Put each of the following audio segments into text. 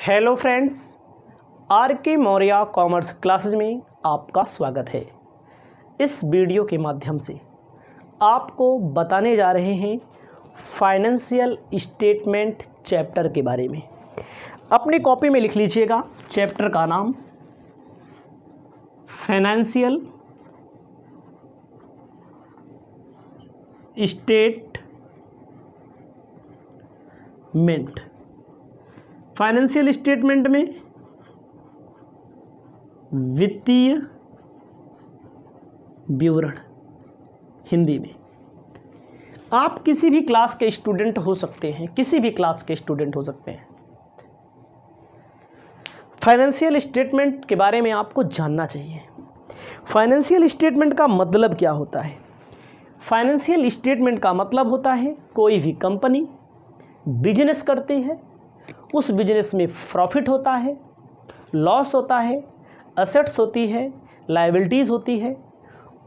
Hello friends, are के Maurya commerce classes में आपका स्वागत है। इस वीडियो के माध्यम से आपको बताने जा रहे हैं फाइनेंशियल स्टेटमेंट चैप्टर के बारे में। अपनी कॉपी में लिख लीजिएगा, चैप्टर का नाम फाइनेंशियल स्टेटमेंट। फाइनेंशियल स्टेटमेंट में वित्तीय विवरण हिंदी में। आप किसी भी क्लास के स्टूडेंट हो सकते हैं, किसी भी क्लास के स्टूडेंट हो सकते हैं। फाइनेंशियल स्टेटमेंट के बारे में आपको जानना चाहिए। फाइनेंशियल स्टेटमेंट का मतलब क्या होता है? फाइनेंशियल स्टेटमेंट का मतलब होता है कोई भी कंपनी बिजनेस करती है, उस बिजनेस में प्रॉफिट होता है, लॉस होता है, असेट्स होती है, लायबिलिटीज़ होती है,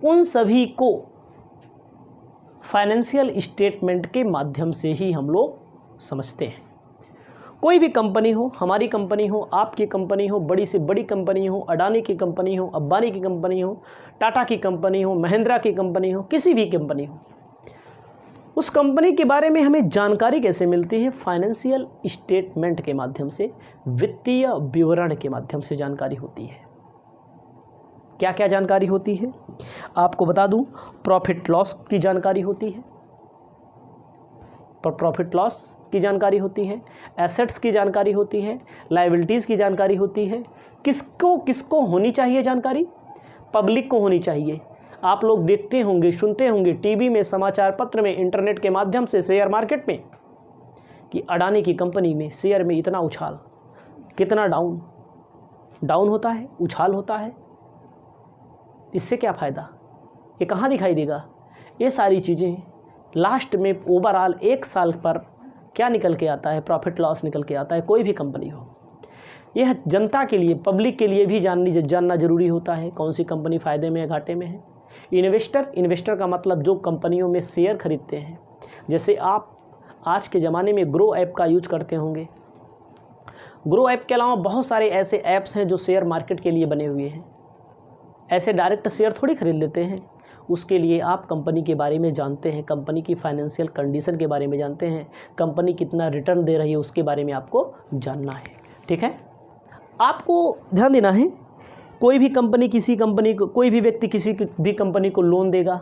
उन सभी को फाइनेंशियल स्टेटमेंट के माध्यम से ही हम लोग समझते हैं। कोई भी कंपनी हो, हमारी कंपनी हो, आपकी कंपनी हो, बड़ी से बड़ी कंपनी हो, अडानी की कंपनी हो, अंबानी की कंपनी हो, टाटा की कंपनी हो, महिंद्रा की कंपनी हो, किसी भी कंपनी हो, उस कंपनी के बारे में हमें जानकारी कैसे मिलती है? फाइनेंशियल स्टेटमेंट के माध्यम से, वित्तीय विवरण के माध्यम से जानकारी होती है। क्या क्या जानकारी होती है आपको बता दूं। प्रॉफिट लॉस की जानकारी होती है, प्रॉफिट लॉस की जानकारी होती है, एसेट्स की जानकारी होती है, लायबिलिटीज़ की जानकारी होती है। किसको किसको होनी चाहिए जानकारी? पब्लिक को होनी चाहिए। आप लोग देखते होंगे, सुनते होंगे टीवी में, समाचार पत्र में, इंटरनेट के माध्यम से, शेयर मार्केट में कि अडानी की कंपनी में शेयर में इतना उछाल, कितना डाउन होता है, उछाल होता है। इससे क्या फ़ायदा? ये कहाँ दिखाई देगा? ये सारी चीज़ें लास्ट में ओवरऑल एक साल पर क्या निकल के आता है? प्रॉफिट लॉस निकल के आता है। कोई भी कंपनी हो, यह जनता के लिए, पब्लिक के लिए भी जानना जरूरी होता है कौन सी कंपनी फ़ायदे में है, घाटे में है। इन्वेस्टर का मतलब जो कंपनियों में शेयर खरीदते हैं। जैसे आप आज के ज़माने में ग्रो ऐप का यूज करते होंगे। ग्रो ऐप के अलावा बहुत सारे ऐसे ऐप्स हैं जो शेयर मार्केट के लिए बने हुए हैं। ऐसे डायरेक्ट शेयर थोड़ी खरीद लेते हैं। उसके लिए आप कंपनी के बारे में जानते हैं, कंपनी की फाइनेंशियल कंडीशन के बारे में जानते हैं, कंपनी कितना रिटर्न दे रही है उसके बारे में आपको जानना है। ठीक है, आपको ध्यान देना है। कोई भी कंपनी किसी कंपनी को, कोई भी व्यक्ति किसी भी कंपनी को लोन देगा,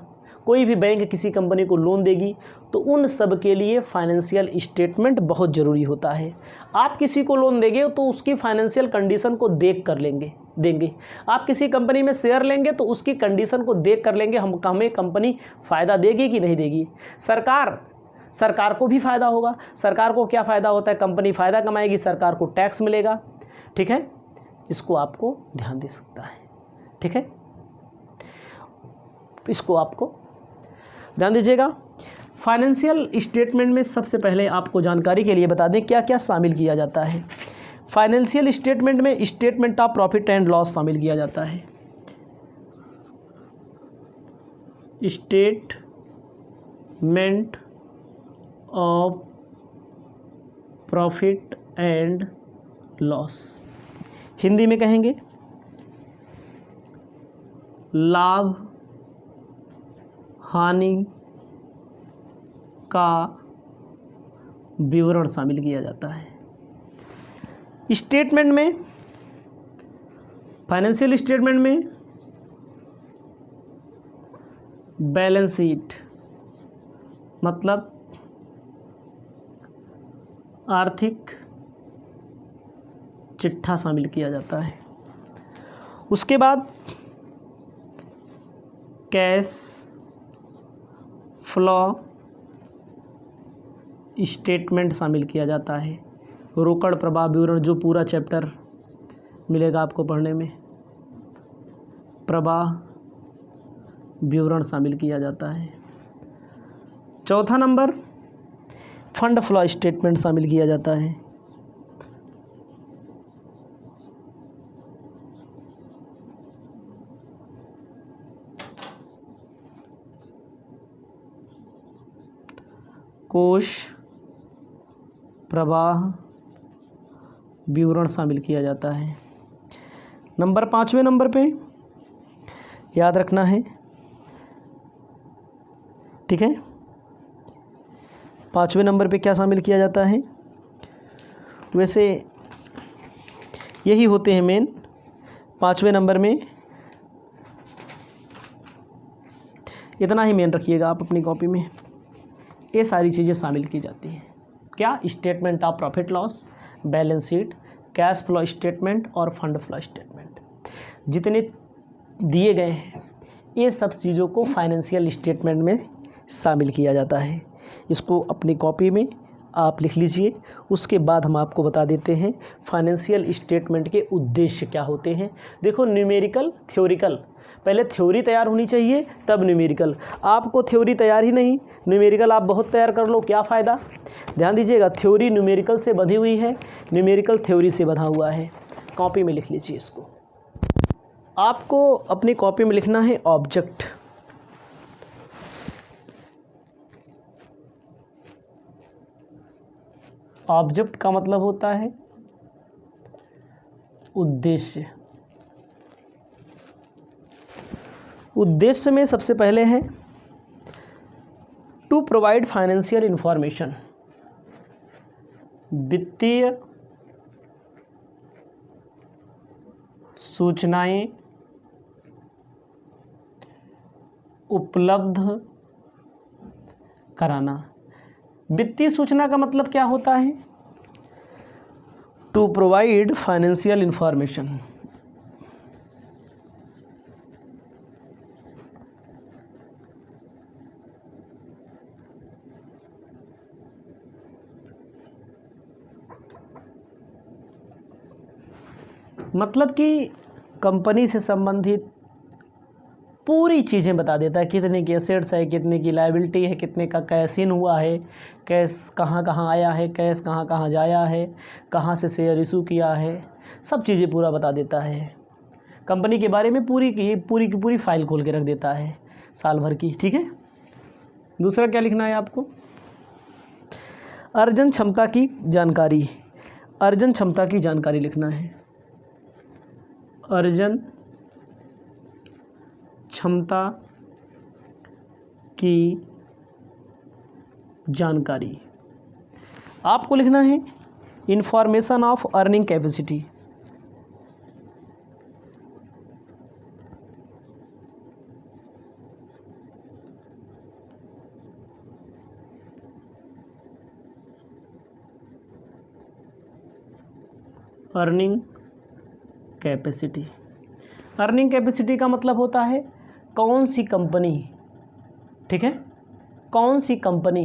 कोई भी बैंक किसी कंपनी को लोन देगी, तो उन सब के लिए फाइनेंशियल स्टेटमेंट बहुत ज़रूरी होता है। आप किसी को लोन देंगे तो उसकी फाइनेंशियल कंडीशन को देख कर देंगे। आप किसी कंपनी में शेयर लेंगे तो उसकी कंडीशन को देख कर लेंगे, हमें कंपनी फ़ायदा देगी कि नहीं देगी। सरकार को भी फ़ायदा होगा। सरकार को क्या फ़ायदा होता है? कंपनी फ़ायदा कमाएगी, सरकार को टैक्स मिलेगा। ठीक है, इसको आपको ध्यान दे सकता है। ठीक है, इसको आपको ध्यान दीजिएगा। फाइनेंशियल स्टेटमेंट में सबसे पहले आपको जानकारी के लिए बता दें क्या क्या शामिल किया जाता है। फाइनेंशियल स्टेटमेंट में statement of profit and loss शामिल किया जाता है। Statement of profit and loss, Hindi में कहेंगे लाभ हानि का विवरण शामिल किया जाता है। स्टेटमेंट में, फाइनेंशियल स्टेटमेंट में बैलेंस शीट मतलब आर्थिक चिट्ठा शामिल किया जाता है। उसके बाद कैश फ्लो स्टेटमेंट शामिल किया जाता है। रोकड़ प्रवाह विवरण, जो पूरा चैप्टर मिलेगा आपको पढ़ने में, प्रवाह विवरण शामिल किया जाता है। चौथा नंबर फंड फ्लो स्टेटमेंट शामिल किया जाता है। कोष प्रवाह विवरण शामिल किया जाता है। नंबर 5वें नंबर पे याद रखना है, ठीक है। 5वें नंबर पे क्या शामिल किया जाता है, वैसे यही होते हैं मेन। 5वें नंबर में इतना ही मेन रखिएगा आप अपनी कॉपी में, ये सारी चीज़ें शामिल की जाती हैं। क्या? Statement of profit loss, balance sheet, cash flow statement और फंड फ्लो स्टेटमेंट जितने दिए गए हैं, ये सब चीज़ों को फाइनेंशियल स्टेटमेंट में शामिल किया जाता है। इसको अपनी कॉपी में आप लिख लीजिए। उसके बाद हम आपको बता देते हैं फाइनेंशियल स्टेटमेंट के उद्देश्य क्या होते हैं। देखो, न्यूमेरिकल, थ्योरिकल, पहले थ्योरी तैयार होनी चाहिए तब न्यूमेरिकल। आपको थ्योरी तैयार ही नहीं, न्यूमेरिकल आप बहुत तैयार कर लो, क्या फ़ायदा। ध्यान दीजिएगा, थ्योरी न्यूमेरिकल से बंधी हुई है, न्यूमेरिकल थ्योरी से बंधा हुआ है। कॉपी में लिख लीजिए इसको। आपको अपनी कॉपी में लिखना है ऑब्जेक्ट। ऑब्जेक्ट का मतलब होता है उद्देश्य। उद्देश्य में सबसे पहले है टू प्रोवाइड फाइनेंशियल इंफॉर्मेशन, वित्तीय सूचनाएं उपलब्ध कराना। वित्तीय सूचना का मतलब क्या होता है? To provide financial information. मतलब कि कंपनी से संबंधित पूरी चीज़ें बता देता है, कितने की एसेट्स है, कितने की लायबिलिटी है, कितने का कैश इन हुआ है, कैश कहाँ कहाँ आया है, कैश कहाँ कहाँ जाया है, कहाँ से शेयर इशू किया है, सब चीज़ें पूरा बता देता है। कंपनी के बारे में पूरी की पूरी फाइल खोल के रख देता है साल भर की, ठीक है। दूसरा क्या लिखना है आपको? अर्जन क्षमता की जानकारी। अर्जन क्षमता की जानकारी लिखना है। अर्जन क्षमता की जानकारी। आपको लिखना है information of earning capacity. Earning capacity. Earning capacity का मतलब होता है कौन सी कंपनी, ठीक है, कौन सी कंपनी।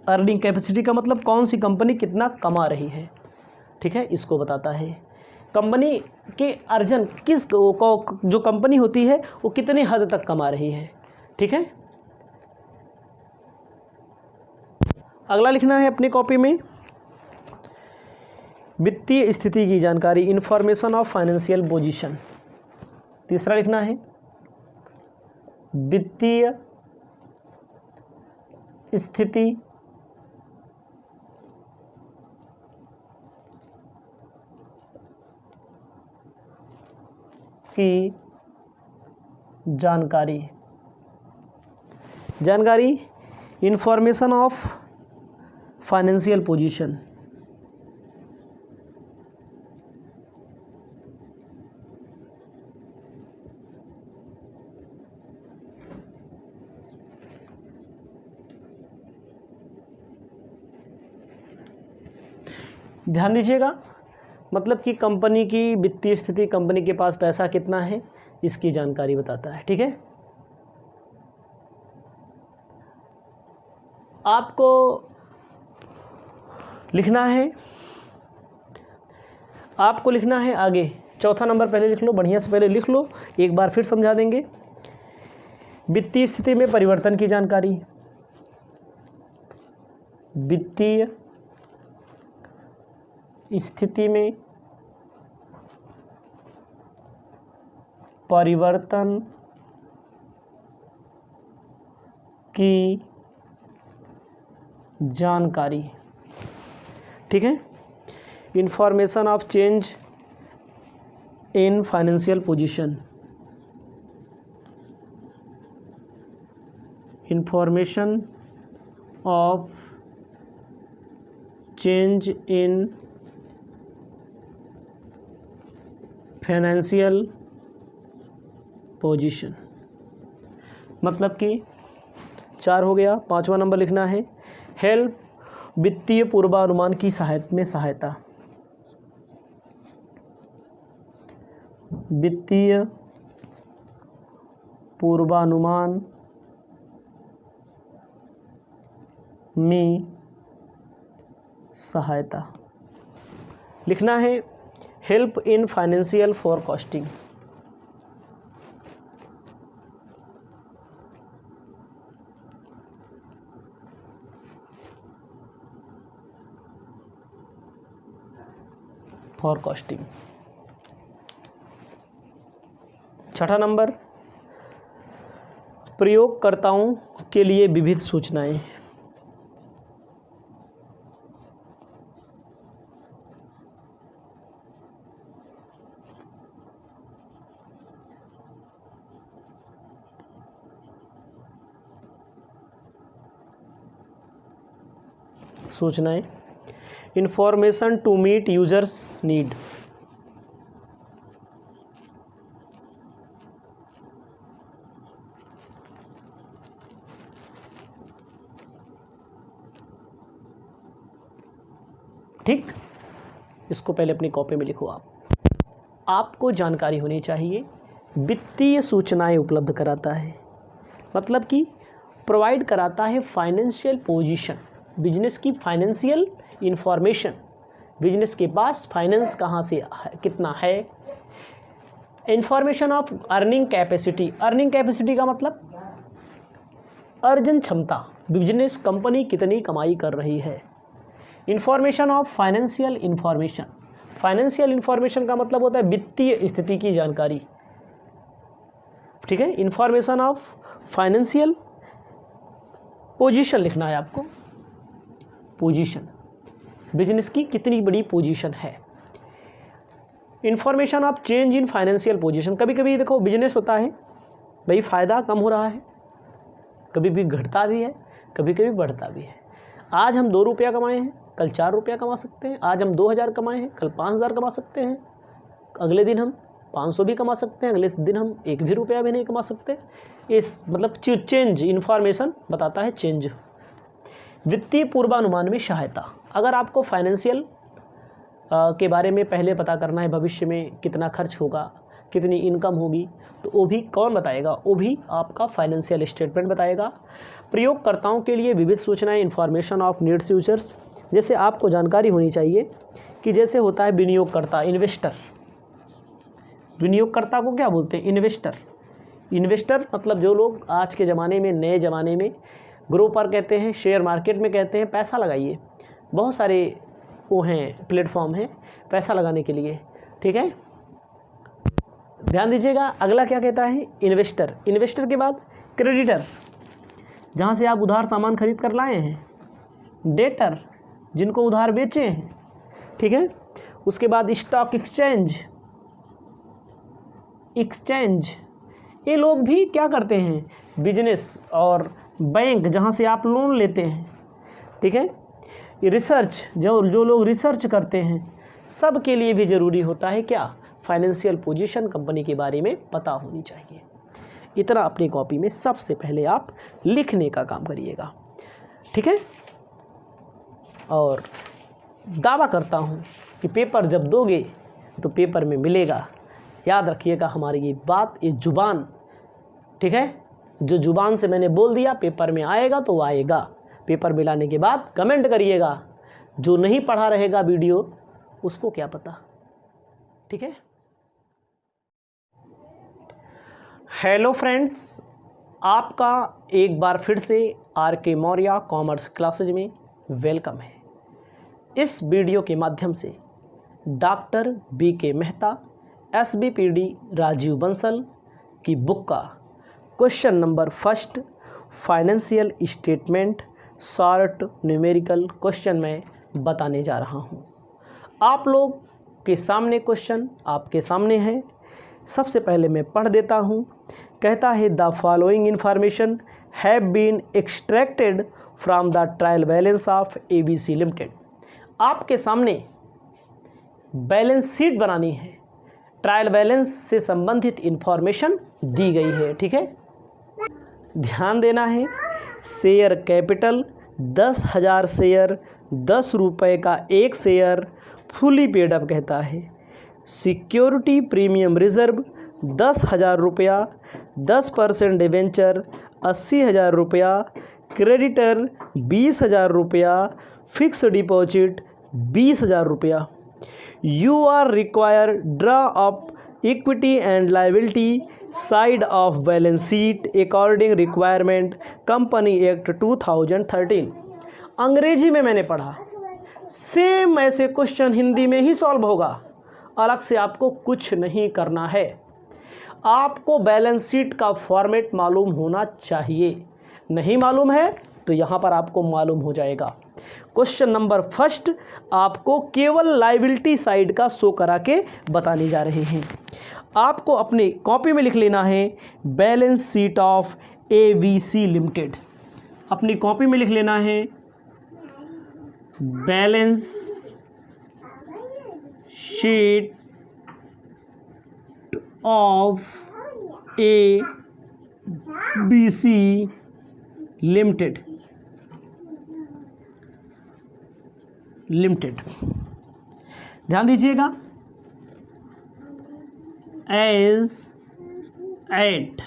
अर्निंग कैपेसिटी का मतलब कौन सी कंपनी कितना कमा रही है, ठीक है, इसको बताता है। कंपनी के अर्जन जो कंपनी होती है वो कितनी हद तक कमा रही है, ठीक है। अगला लिखना है अपनी कॉपी में वित्तीय स्थिति की जानकारी, इंफॉर्मेशन ऑफ फाइनेंशियल पोजीशन। तीसरा लिखना है वित्तीय स्थिति की जानकारी। Information of financial position. ध्यान दीजिएगा, मतलब कि कंपनी की वित्तीय स्थिति, कंपनी के पास पैसा कितना है, इसकी जानकारी बताता है, ठीक है। आपको लिखना है, आगे चौथा नंबर पहले लिख लो, बढ़िया से पहले लिख लो, एक बार फिर समझा देंगे। वित्तीय स्थिति में परिवर्तन की जानकारी। वित्तीय स्थिति में परिवर्तन की जानकारी, ठीक है। Information of change in financial position, information of change in financial position, मतलब कि 4 हो गया। 5वां नंबर लिखना है हेल्प वित्तीय पूर्वानुमान की सहायता, वित्तीय पूर्वानुमान में सहायता। लिखना है help in financial forecasting, forecasting. 6ठा नंबर प्रयोगकर्ताओं के लिए विविध सूचनाएं, सूचनाएं, information to meet users need, ठीक। इसको पहले अपनी कॉपी में लिखो। आपको जानकारी होनी चाहिए वित्तीय सूचनाएं उपलब्ध कराता है, मतलब कि प्रोवाइड कराता है फाइनेंशियल पोजीशन, बिजनेस की फाइनेंशियल इंफॉर्मेशन, बिजनेस के पास फाइनेंस कहाँ से कितना है। Information of earning capacity, earning capacity का मतलब अर्जन क्षमता, बिजनेस कंपनी कितनी कमाई कर रही है। Information of financial information, financial information का मतलब होता है वित्तीय स्थिति की जानकारी, ठीक है। इंफॉर्मेशन ऑफ फाइनेंशियल पोजीशन लिखना है आपको, पोजीशन, बिजनेस की कितनी बड़ी पोजीशन है। Information of change in financial position, कभी कभी देखो बिजनेस होता है भाई फ़ायदा कम हो रहा है, कभी भी घटता भी है, कभी कभी बढ़ता भी है। आज हम 2 रुपया कमाए हैं, कल 4 रुपया कमा सकते हैं। आज हम 2000 कमाए हैं, कल 5000 कमा सकते हैं, अगले दिन हम 500 भी कमा सकते हैं, अगले दिन हम 1 भी रुपया भी नहीं कमा सकते। इस मतलब चेंज इन्फॉर्मेशन बताता है चेंज। वित्तीय पूर्वानुमान में सहायता, अगर आपको फाइनेंशियल के बारे में पहले पता करना है, भविष्य में कितना खर्च होगा, कितनी इनकम होगी, तो वो भी कौन बताएगा, वो भी आपका फाइनेंशियल स्टेटमेंट बताएगा। प्रयोगकर्ताओं के लिए विविध सूचनाएं, इंफॉर्मेशन ऑफ नीड्स यूजर्स, जैसे आपको जानकारी होनी चाहिए कि जैसे होता है विनियोगकर्ता, इन्वेस्टर, विनियोगकर्ता को क्या बोलते हैं, इन्वेस्टर। इन्वेस्टर मतलब जो लोग आज के ज़माने में, नए ज़माने में ग्रोपर कहते हैं, शेयर मार्केट में कहते हैं पैसा लगाइए, बहुत सारे वो हैं प्लेटफॉर्म हैं पैसा लगाने के लिए, ठीक है। ध्यान दीजिएगा, अगला क्या कहता है, इन्वेस्टर। इन्वेस्टर के बाद क्रेडिटर, जहाँ से आप उधार सामान खरीद कर लाए हैं। डेटर, जिनको उधार बेचे हैं, ठीक है। उसके बाद स्टॉक एक्सचेंज, ये लोग भी क्या करते हैं, बिजनेस और बैंक जहाँ से आप लोन लेते हैं, ठीक है। रिसर्च, जो लोग रिसर्च करते हैं, सब के लिए भी ज़रूरी होता है क्या, फाइनेंशियल पोजीशन कंपनी के बारे में पता होनी चाहिए। इतना अपनी कॉपी में सबसे पहले आप लिखने का काम करिएगा, ठीक है। और दावा करता हूँ कि पेपर जब दोगे तो पेपर में मिलेगा। याद रखिएगा हमारी ये बात, ये जुबान, ठीक है, जो जुबान से मैंने बोल दिया पेपर में आएगा तो आएगा। पेपर में लाने के बाद कमेंट करिएगा, जो नहीं पढ़ा रहेगा वीडियो उसको क्या पता, ठीक है। हेलो फ्रेंड्स, आपका एक बार फिर से आर.के. मौर्य कॉमर्स क्लासेज में वेलकम है। इस वीडियो के माध्यम से doctor BK. Mehta, SBPD Rajiv Bansal की बुक का question number 1 financial statement short numerical question मैं बताने जा रहा हूं। आप लोग के सामने क्वेश्चन आपके सामने है। सबसे पहले मैं पढ़ देता हूँ। कहता है the following information have been extracted from the trial balance of ABC limited. आपके सामने बैलेंस शीट बनानी है, ट्रायल बैलेंस से संबंधित इन्फॉर्मेशन दी गई है। ठीक है, ध्यान देना है। शेयर कैपिटल 10,000 शेयर, 10 रुपये का एक शेयर फुली पेड अप कहता है। सिक्योरिटी प्रीमियम रिजर्व 10,000 रुपया, 10% डिवेंचर 80,000 रुपया, क्रेडिटर 20,000 रुपया, फिक्स डिपॉजिट 20,000 रुपया। You are require draw up equity and liability side of balance sheet according requirement company act 2013। अंग्रेजी में मैंने पढ़ा, सेम ऐसे क्वेश्चन हिंदी में ही सॉल्व होगा, अलग से आपको कुछ नहीं करना है। आपको बैलेंस शीट का फॉर्मेट मालूम होना चाहिए, नहीं मालूम है तो यहाँ पर आपको मालूम हो जाएगा। क्वेश्चन नंबर फर्स्ट आपको केवल लायबिलिटी साइड का शो करा के बताने जा रहे हैं। आपको अपने कॉपी में लिख लेना है balance sheet of ABC limited. अपनी कॉपी में लिख लेना है balance sheet of ABC limited. ध्यान दीजिएगा, एज एट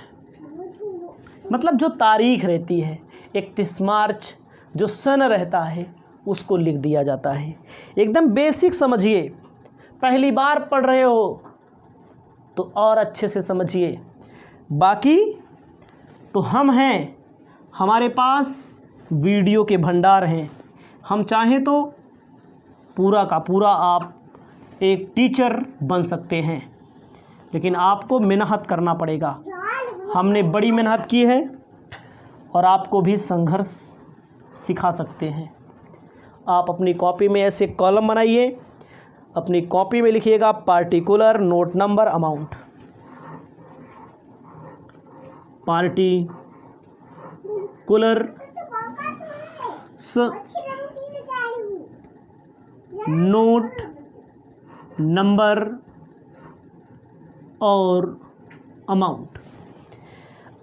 मतलब जो तारीख रहती है 31 मार्च, जो सन रहता है उसको लिख दिया जाता है। एकदम बेसिक समझिए, पहली बार पढ़ रहे हो तो और अच्छे से समझिए। बाकी तो हम हैं, हमारे पास वीडियो के भंडार हैं, हम चाहें तो पूरा का पूरा आप एक टीचर बन सकते हैं, लेकिन आपको मेहनत करना पड़ेगा। हमने बड़ी मेहनत की है और आपको भी संघर्ष सिखा सकते हैं। आप अपनी कॉपी में ऐसे कॉलम बनाइए, अपनी कॉपी में लिखिएगा particular note number amount, particular note number और अमाउंट।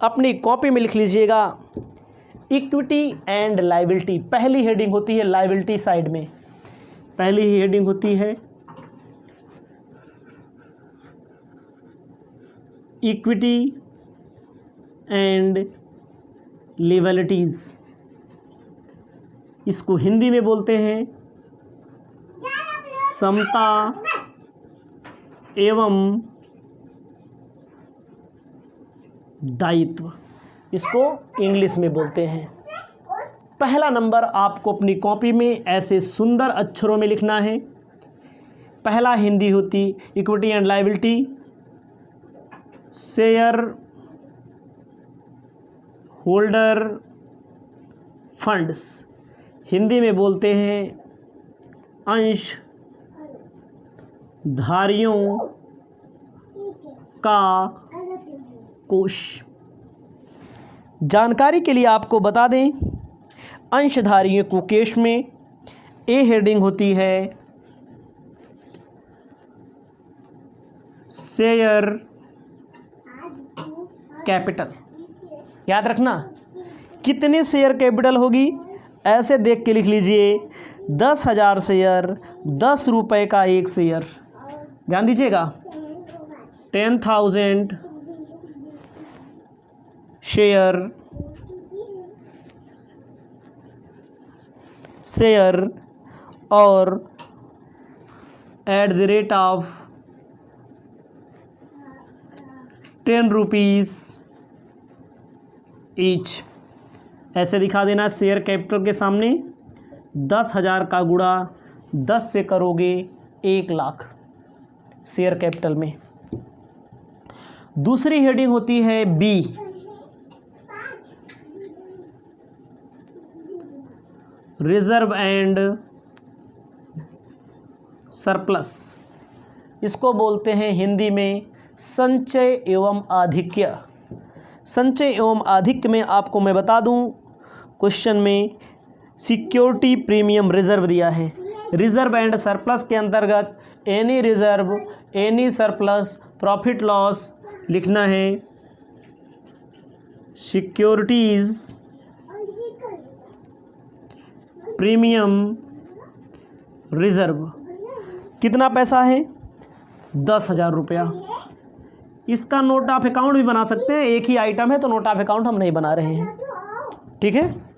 अपनी कॉपी में लिख लीजिएगा इक्विटी एंड लायबिलिटी। पहली हेडिंग होती है लायबिलिटी साइड में, पहली ही हेडिंग होती है इक्विटी एंड लायबिलिटीज। इसको हिंदी में बोलते हैं समता एवं दायित्व, इसको इंग्लिश में बोलते हैं। पहला नंबर आपको अपनी कॉपी में ऐसे सुंदर अक्षरों में लिखना है। पहला हिंदी होती equity and liability, share holder funds, Hindi में बोलते हैं अंश धारियों का कोष। जानकारी के लिए आपको बता दें, अंशधारियों को कोष में ए हेडिंग होती है शेयर कैपिटल। याद रखना, कितने शेयर कैपिटल होगी ऐसे देख के लिख लीजिए, 10,000 शेयर, 10 रुपये का एक शेयर। ध्यान दीजिएगा, 10,000 शेयर और @ 10 रुपीज़ ईच, ऐसे दिखा देना। शेयर कैपिटल के सामने 10,000 का गुणा 10 से करोगे 1 लाख शेयर कैपिटल में। दूसरी हेडिंग होती है बी, रिजर्व एंड सरप्लस, इसको बोलते हैं हिंदी में संचय एवं आधिक्य। संचय एवं आधिक्य में आपको मैं बता दूं, क्वेश्चन में सिक्योरिटी प्रीमियम रिजर्व दिया है। रिजर्व एंड सरप्लस के अंतर्गत any reserve, any surplus, profit loss लिखना है। सिक्योरिटीज प्रीमियम रिजर्व कितना पैसा है? 10,000 रुपया। इसका नोट ऑफ अकाउंट भी बना सकते हैं, एक ही आइटम है तो नोट ऑफ अकाउंट हम नहीं बना रहे हैं, ठीक है।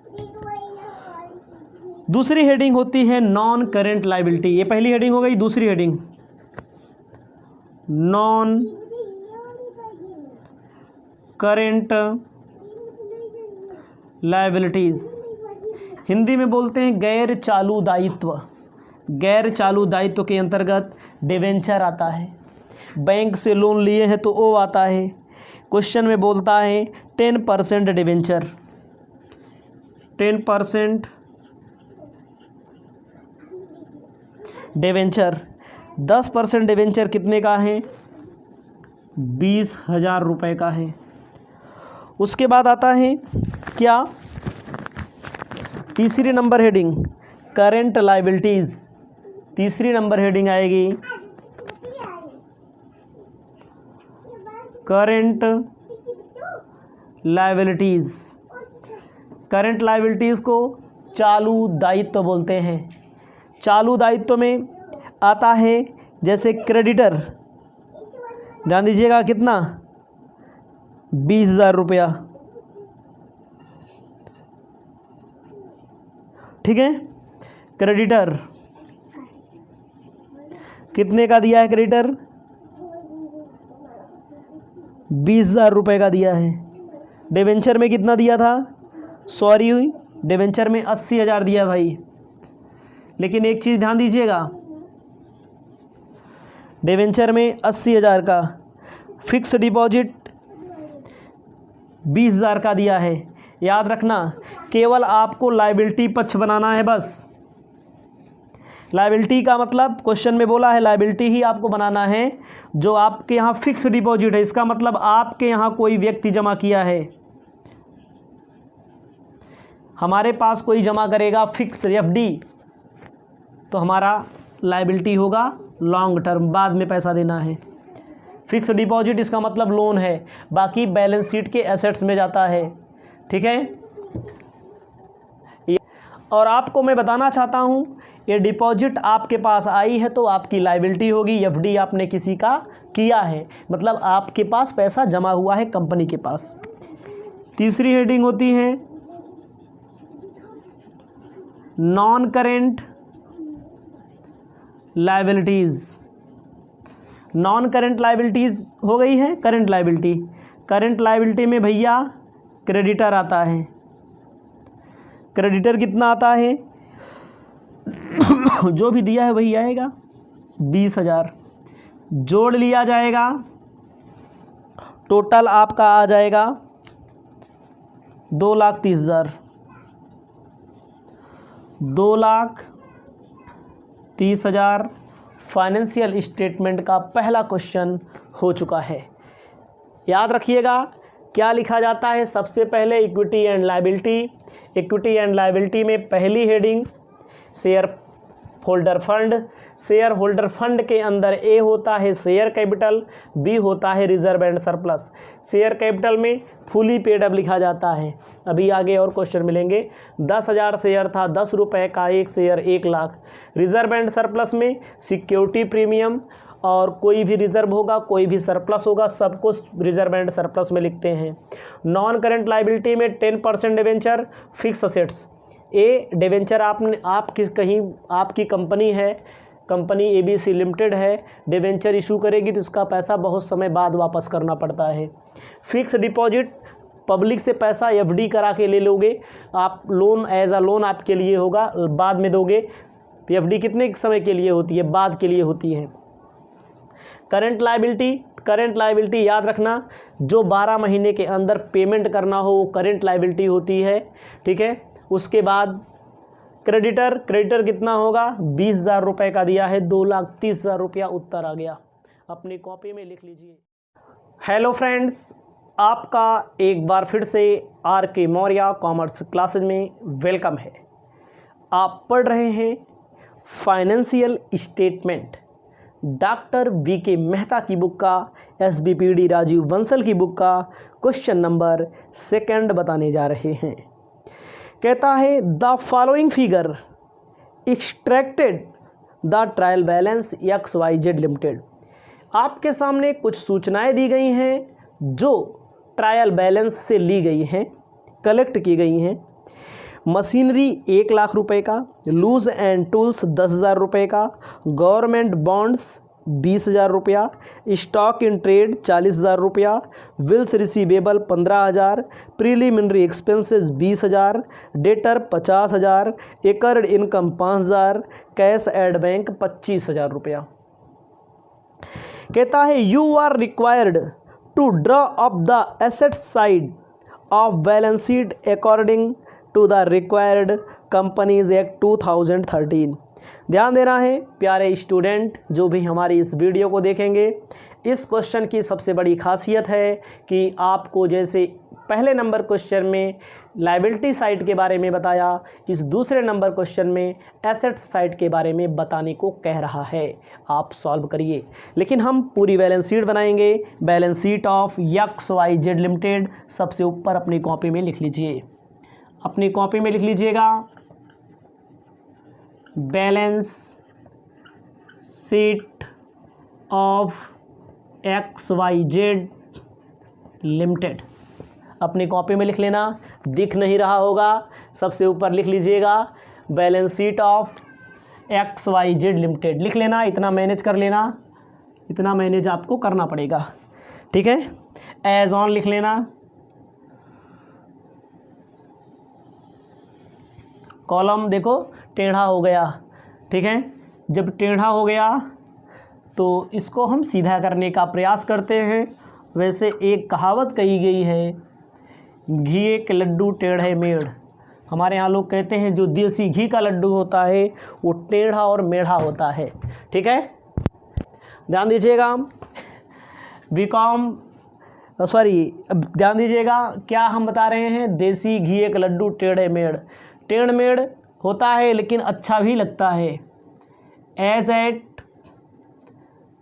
दूसरी हेडिंग होती है नॉन करेंट लायबिलिटी। ये पहली हेडिंग हो गई। दूसरी heading non current liabilities, Hindi में बोलते हैं गैर चालू दायित्व। गैर चालू दायित्व के अंतर्गत डिवेंचर आता है, बैंक से लोन लिए हैं तो वो आता है। क्वेश्चन में बोलता है 10% डिवेंचर, 10% डिवेंचर, 10% डिवेंचर कितने का है? 20,000 रुपये का है। उसके बाद आता है क्या? तीसरी नंबर हेडिंग करेंट लायबिलिटीज़। तीसरी नंबर हेडिंग आएगी करेंट लायबिलिटीज़। करेंट लायबिलिटीज़ को चालू दायित्व बोलते हैं। चालू दायित्व में आता है जैसे क्रेडिटर, ध्यान दीजिएगा कितना? 20,000 रुपया, ठीक है। क्रेडिटर कितने का दिया है? क्रेडिटर 20,000 रुपये का दिया है। डिवेंचर में कितना दिया था? सॉरी, डिवेंचर में 80,000 दिया भाई। लेकिन एक चीज़ ध्यान दीजिएगा, डिवेंचर में 80,000 का, फिक्स डिपॉजिट 20,000 का दिया है। याद रखना, केवल आपको लायबिलिटी पक्ष बनाना है बस। लायबिलिटी का मतलब क्वेश्चन में बोला है लायबिलिटी ही आपको बनाना है। जो आपके यहाँ फिक्स डिपॉजिट है, इसका मतलब आपके यहाँ कोई व्यक्ति जमा किया है। हमारे पास कोई जमा करेगा फिक्स एफडी तो हमारा लायबिलिटी होगा लॉन्ग टर्म, बाद में पैसा देना है। फिक्स डिपॉजिट इसका मतलब लोन है, बाकी बैलेंस शीट के एसेट्स में जाता है, ठीक है। और आपको मैं बताना चाहता हूँ, ये डिपॉजिट आपके पास आई है तो आपकी लायबिलिटी होगी। एफडी आपने किसी का किया है, मतलब आपके पास पैसा जमा हुआ है कंपनी के पास। तीसरी हेडिंग होती है non current liabilities. Non current liabilities हो गई है करेंट लायबिलिटी। करेंट लायबिलिटी में भैया क्रेडिटर आता है। क्रेडिटर कितना आता है? जो भी दिया है वही आएगा, 20,000 जोड़ लिया जाएगा, टोटल आपका आ जाएगा 2,30,000। 2,30,000 फाइनेंशियल स्टेटमेंट का पहला क्वेश्चन हो चुका है। याद रखिएगा क्या लिखा जाता है। सबसे पहले equity and liability. Equity and liability में पहली heading share holder fund. Share holder fund के अंदर ए होता है शेयर कैपिटल, बी होता है reserve and surplus. Share capital में फुली पेड अप लिखा जाता है। अभी आगे और क्वेश्चन मिलेंगे। 10,000 शेयर था, 10 रुपये का एक share 1 lakh. Reserve and surplus में सिक्योरिटी प्रीमियम और कोई भी रिजर्व होगा, कोई भी सरप्लस होगा, सब कुछ रिजर्व एंड सरप्लस में लिखते हैं। नॉन करेंट लायबिलिटी में 10% डिवेंचर, फिक्स असेट्स। ए डिवेंचर आपकी कंपनी है, कंपनी ABC लिमिटेड है, डिवेंचर इशू करेगी तो इसका पैसा बहुत समय बाद वापस करना पड़ता है। फिक्स डिपॉजिट, पब्लिक से पैसा FD करा के ले लोगे आप, लोन एज अ लोन आपके लिए होगा, बाद में दोगे। FD कितने समय के लिए होती है? बाद के लिए होती है। करंट लायबिलिटी, करंट लायबिलिटी याद रखना, जो 12 महीने के अंदर पेमेंट करना हो वो करंट लायबिलिटी होती है, ठीक है। उसके बाद क्रेडिटर कितना होगा, 20,000 रुपये का दिया है, 2,30,000 रुपया उत्तर आ गया। अपनी कॉपी में लिख लीजिए। हेलो फ्रेंड्स, आपका एक बार फिर से RK मौर्य कॉमर्स क्लासेज में वेलकम है। आप पढ़ रहे हैं financial statement, doctor VK Mehta की बुक का, SBPD राजीव बंसल की बुक का क्वेश्चन नंबर 2 बताने जा रहे हैं। कहता है the following figure extracted the trial balance XYZ limited. आपके सामने कुछ सूचनाएं दी गई हैं जो ट्रायल बैलेंस से ली गई हैं, कलेक्ट की गई हैं। मशीनरी 1 लाख रुपए का, लूज एंड टूल्स 10,000 रुपये का, गवर्नमेंट बॉन्ड्स 20,000 रुपया, स्टॉक इन ट्रेड 40,000 रुपया, bills receivable 15,000, preliminary expenses 20,000, debtor 50,000, accrued income 5,000, cash at bank 25,000 रुपया। कहता है you are required to draw up the asset side of balance sheet according to the required companies act 2013। ध्यान देना है प्यारे student, जो भी हमारी इस वीडियो को देखेंगे। इस क्वेश्चन की सबसे बड़ी खासियत है कि आपको जैसे पहले नंबर क्वेश्चन में लायबिलिटी साइड के बारे में बताया, इस दूसरे नंबर क्वेश्चन में एसेट साइड के बारे में बताने को कह रहा है। आप सॉल्व करिए, लेकिन हम पूरी बैलेंस शीट बनाएंगे। Balance sheet of XYZ limited सबसे ऊपर अपनी कॉपी में लिख लीजिए। अपनी कॉपी में लिख लीजिएगा balance sheet of XYZ limited. अपनी कॉपी में लिख लेना, दिख नहीं रहा होगा, सबसे ऊपर लिख लीजिएगा balance sheet of XYZ limited. लिख लेना, इतना मैनेज कर लेना, इतना मैनेज आपको करना पड़ेगा, ठीक है। एज ऑन लिख लेना, कॉलम देखो टेढ़ा हो गया, ठीक है। जब टेढ़ा हो गया तो इसको हम सीधा करने का प्रयास करते हैं। वैसे एक कहावत कही गई है, घी के लड्डू टेढ़े मेढ़। हमारे यहाँ लोग कहते हैं जो देसी घी का लड्डू होता है वो टेढ़ा और मेढ़ा होता है, ठीक है। ध्यान दीजिएगा, ध्यान दीजिएगा क्या हम बता रहे हैं, देसी घी एक लड्डू टेढ़े मेढ़। टेढ़ मेढ़ होता है लेकिन अच्छा भी लगता है। एज एट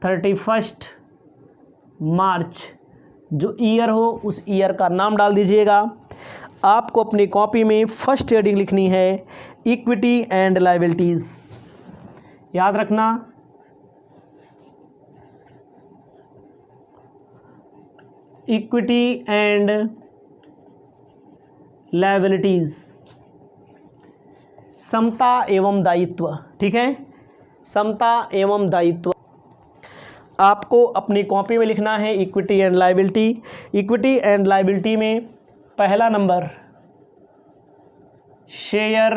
31 मार्च जो ईयर हो उस ईयर का नाम डाल दीजिएगा। आपको अपनी कॉपी में फर्स्ट हेडिंग लिखनी है इक्विटी एंड लायबिलिटीज़। याद रखना, इक्विटी एंड लायबिलिटीज़, समता एवं दायित्व, ठीक है। समता एवं दायित्व आपको अपनी कॉपी में लिखना है equity and liability. Equity and liability में पहला नंबर शेयर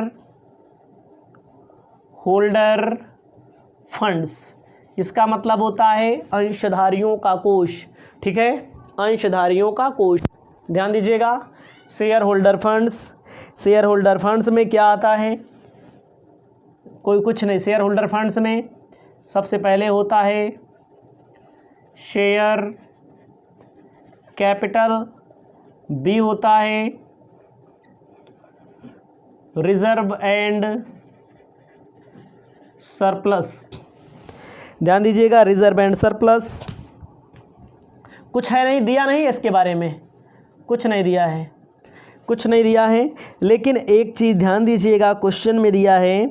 होल्डर फंड्स, इसका मतलब होता है अंशधारियों का कोष, ठीक है, अंशधारियों का कोष। ध्यान दीजिएगा, share holder funds. Share holder funds में क्या आता है, कुछ नहीं। शेयर होल्डर फंड्स में सबसे पहले होता है शेयर कैपिटल, बी होता है रिजर्व एंड सरप्लस। ध्यान दीजिएगा, रिजर्व एंड सरप्लस। कुछ है नहीं, दिया नहीं इसके बारे में, कुछ नहीं दिया है, कुछ नहीं दिया है। लेकिन एक चीज़ ध्यान दीजिएगा, क्वेश्चन में दिया है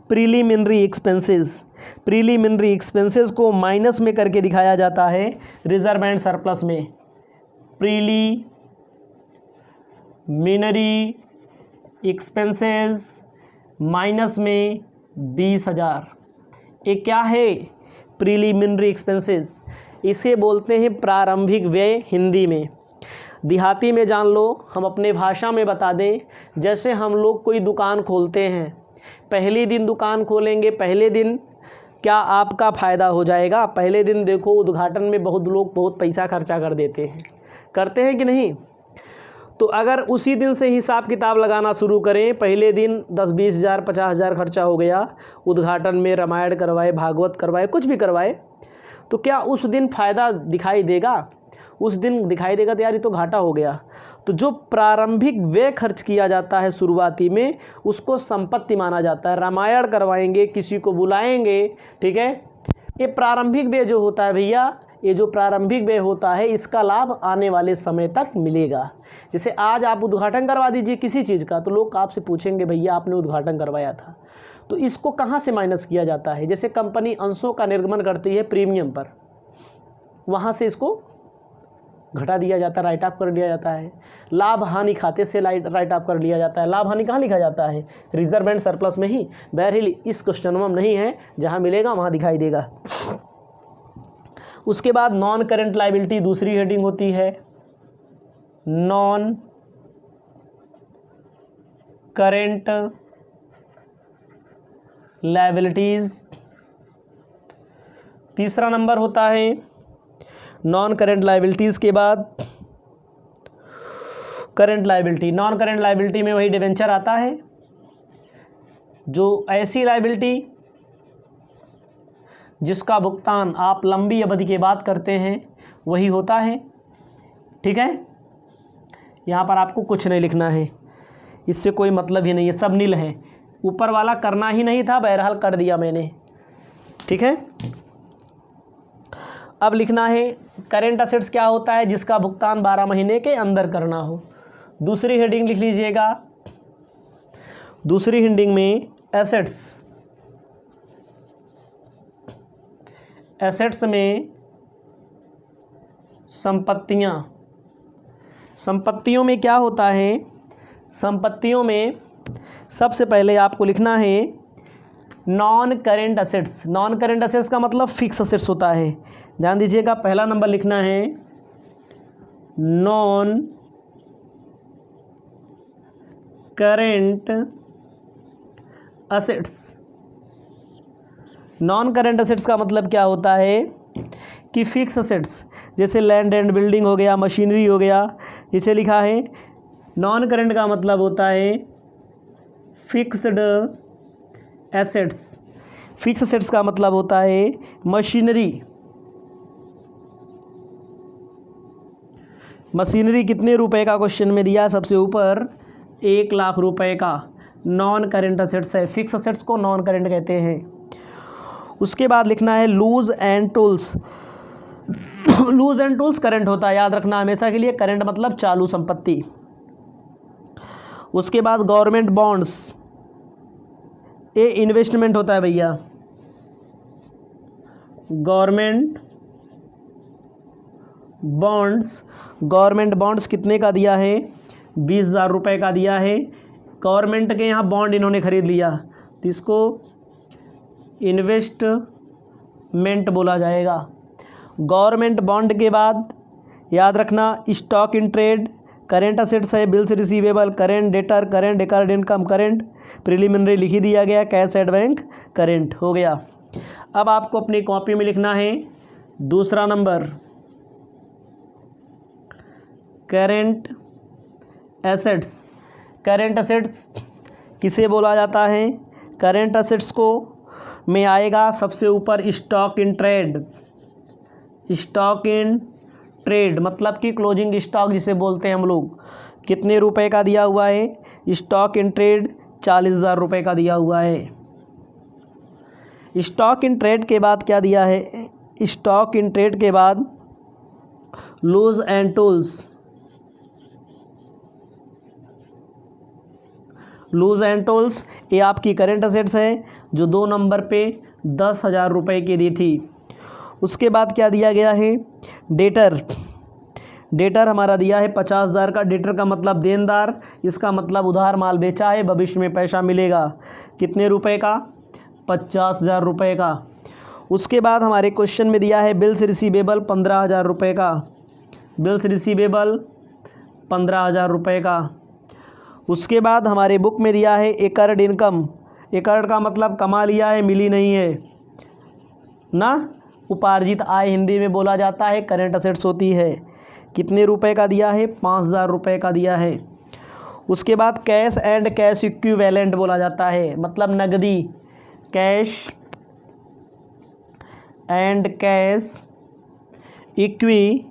प्रीलिमिनरी एक्सपेंसेस। प्रीलिमिनरी एक्सपेंसेस को माइनस में करके दिखाया जाता है रिजर्व एंड सरप्लस में। प्रीलिमिनरी एक्सपेंसेस माइनस में 20,000। ये क्या है, प्रीलिमिनरी एक्सपेंसेस, इसे बोलते हैं प्रारंभिक व्यय हिंदी में। देहाती में जान लो, हम अपने भाषा में बता दें, जैसे हम लोग कोई दुकान खोलते हैं, पहले दिन दुकान खोलेंगे, पहले दिन क्या आपका फ़ायदा हो जाएगा। पहले दिन देखो उद्घाटन में बहुत लोग बहुत पैसा खर्चा कर देते हैं, करते हैं कि नहीं। तो अगर उसी दिन से हिसाब किताब लगाना शुरू करें, पहले दिन 10-20 हज़ार 50 हज़ार खर्चा हो गया, उद्घाटन में रामायण करवाए, भागवत करवाए, कुछ भी करवाए, तो क्या उस दिन फ़ायदा दिखाई देगा? उस दिन दिखाई देगा तो यार ये तो घाटा हो गया। तो जो प्रारंभिक व्यय खर्च किया जाता है शुरुआती में, उसको संपत्ति माना जाता है। रामायण करवाएंगे, किसी को बुलाएंगे, ठीक है, ये प्रारंभिक व्यय जो होता है भैया, ये जो प्रारंभिक व्यय होता है, इसका लाभ आने वाले समय तक मिलेगा। जैसे आज आप उद्घाटन करवा दीजिए किसी चीज़ का, तो लोग आपसे पूछेंगे भैया आपने उद्घाटन करवाया था, तो इसको कहाँ से माइनस किया जाता है? जैसे कंपनी अंशों का निर्गमन करती है प्रीमियम पर, वहाँ से इसको घटा दिया जाता है, राइट ऑफ कर दिया जाता है। लाभ हानि खाते से राइट ऑफ कर लिया जाता है। लाभ हानि कहाँ लिखा जाता है? रिजर्व एंड सरप्लस में ही। बहरहाल इस क्वेश्चन में नहीं है, जहाँ मिलेगा वहाँ दिखाई देगा। उसके बाद नॉन करेंट लायबिलिटी दूसरी हेडिंग होती है, नॉन करेंट लायबिलिटीज। तीसरा नंबर होता है नॉन करेंट लायबिलिटीज़ के बाद current liability. Non current liability में वही डिवेंचर आता है, जो ऐसी लायबिलिटी जिसका भुगतान आप लंबी अवधि के बाद करते हैं, वही होता है। ठीक है, यहाँ पर आपको कुछ नहीं लिखना है, इससे कोई मतलब ही नहीं है, सब नील है। ऊपर वाला करना ही नहीं था, बहरहाल कर दिया मैंने। ठीक है, अब लिखना है करेंट असेट्स क्या होता है? जिसका भुगतान 12 महीने के अंदर करना हो। दूसरी हेडिंग लिख लीजिएगा, दूसरी हेडिंग में एसेट्स। एसेट्स में संपत्तियां। संपत्तियों में क्या होता है? संपत्तियों में सबसे पहले आपको लिखना है non current assets. Non current assets का मतलब फिक्स असेट्स होता है। ध्यान दीजिएगा, पहला नंबर लिखना है non current assets. Non current assets का मतलब क्या होता है कि फिक्स असेट्स, जैसे लैंड एंड बिल्डिंग हो गया, मशीनरी हो गया, इसे लिखा है। नॉन करेंट का मतलब होता है फिक्स्ड एसेट्स। फिक्स एसेट्स का मतलब होता है मशीनरी। मशीनरी कितने रुपए का क्वेश्चन में दिया? सबसे ऊपर 1 लाख रुपए का नॉन करेंट असेट्स है। फिक्स असेट्स को नॉन करेंट कहते हैं। उसके बाद लिखना है loose and tools. Loose and tools current होता है, याद रखना हमेशा के लिए। करंट मतलब चालू संपत्ति। उसके बाद गवर्नमेंट बॉन्ड्स, ये इन्वेस्टमेंट होता है भैया। गवर्नमेंट बॉन्ड्स, गवर्नमेंट बॉन्ड्स कितने का दिया है? 20,000 रुपये का दिया है। गवर्नमेंट के यहाँ बॉन्ड इन्होंने खरीद लिया, तो इसको इन्वेस्टमेंट बोला जाएगा। गवर्नमेंट बॉन्ड के बाद याद रखना stock in trade, current assets है, bills receivable, current debtor, current record income, current preliminary लिख ही दिया गया, कैश एट बैंक करेंट हो गया। अब आपको अपनी कॉपी में लिखना है दूसरा number current assets. Current assets किसे बोला जाता है? करेंट एसेट्स को में आएगा सबसे ऊपर stock in trade. Stock in trade मतलब कि क्लोजिंग स्टॉक जिसे बोलते हैं हम लोग। कितने रुपए का दिया हुआ है? स्टॉक इन ट्रेड 40,000 रुपये का दिया हुआ है। स्टॉक इन ट्रेड के बाद क्या दिया है? स्टॉक इन ट्रेड के बाद loose and tools. Loose and tools ये आपकी करेंट असेट्स है, जो 2 नंबर पे 10,000 रुपये की दी थी। उसके बाद क्या दिया गया है? डेटर। डेटर हमारा दिया है 50,000 का। डेटर का मतलब देनदार, इसका मतलब उधार माल बेचा है, भविष्य में पैसा मिलेगा। कितने रुपए का? 50,000 रुपये का। उसके बाद हमारे क्वेश्चन में दिया है बिल्स रिसीवेबल 15,000 रुपये का। बिल्स रिसीवेबल 15,000 रुपये का। उसके बाद हमारे बुक में दिया है एकर्ड इनकम। एकर्ड का मतलब कमा लिया है, मिली नहीं है ना। उपार्जित आय हिंदी में बोला जाता है, करेंट असेट्स होती है। कितने रुपए का दिया है? 5,000 रुपये का दिया है। उसके बाद कैश एंड कैश इक्विवेलेंट बोला जाता है, मतलब नगदी। Cash and cash equivalent,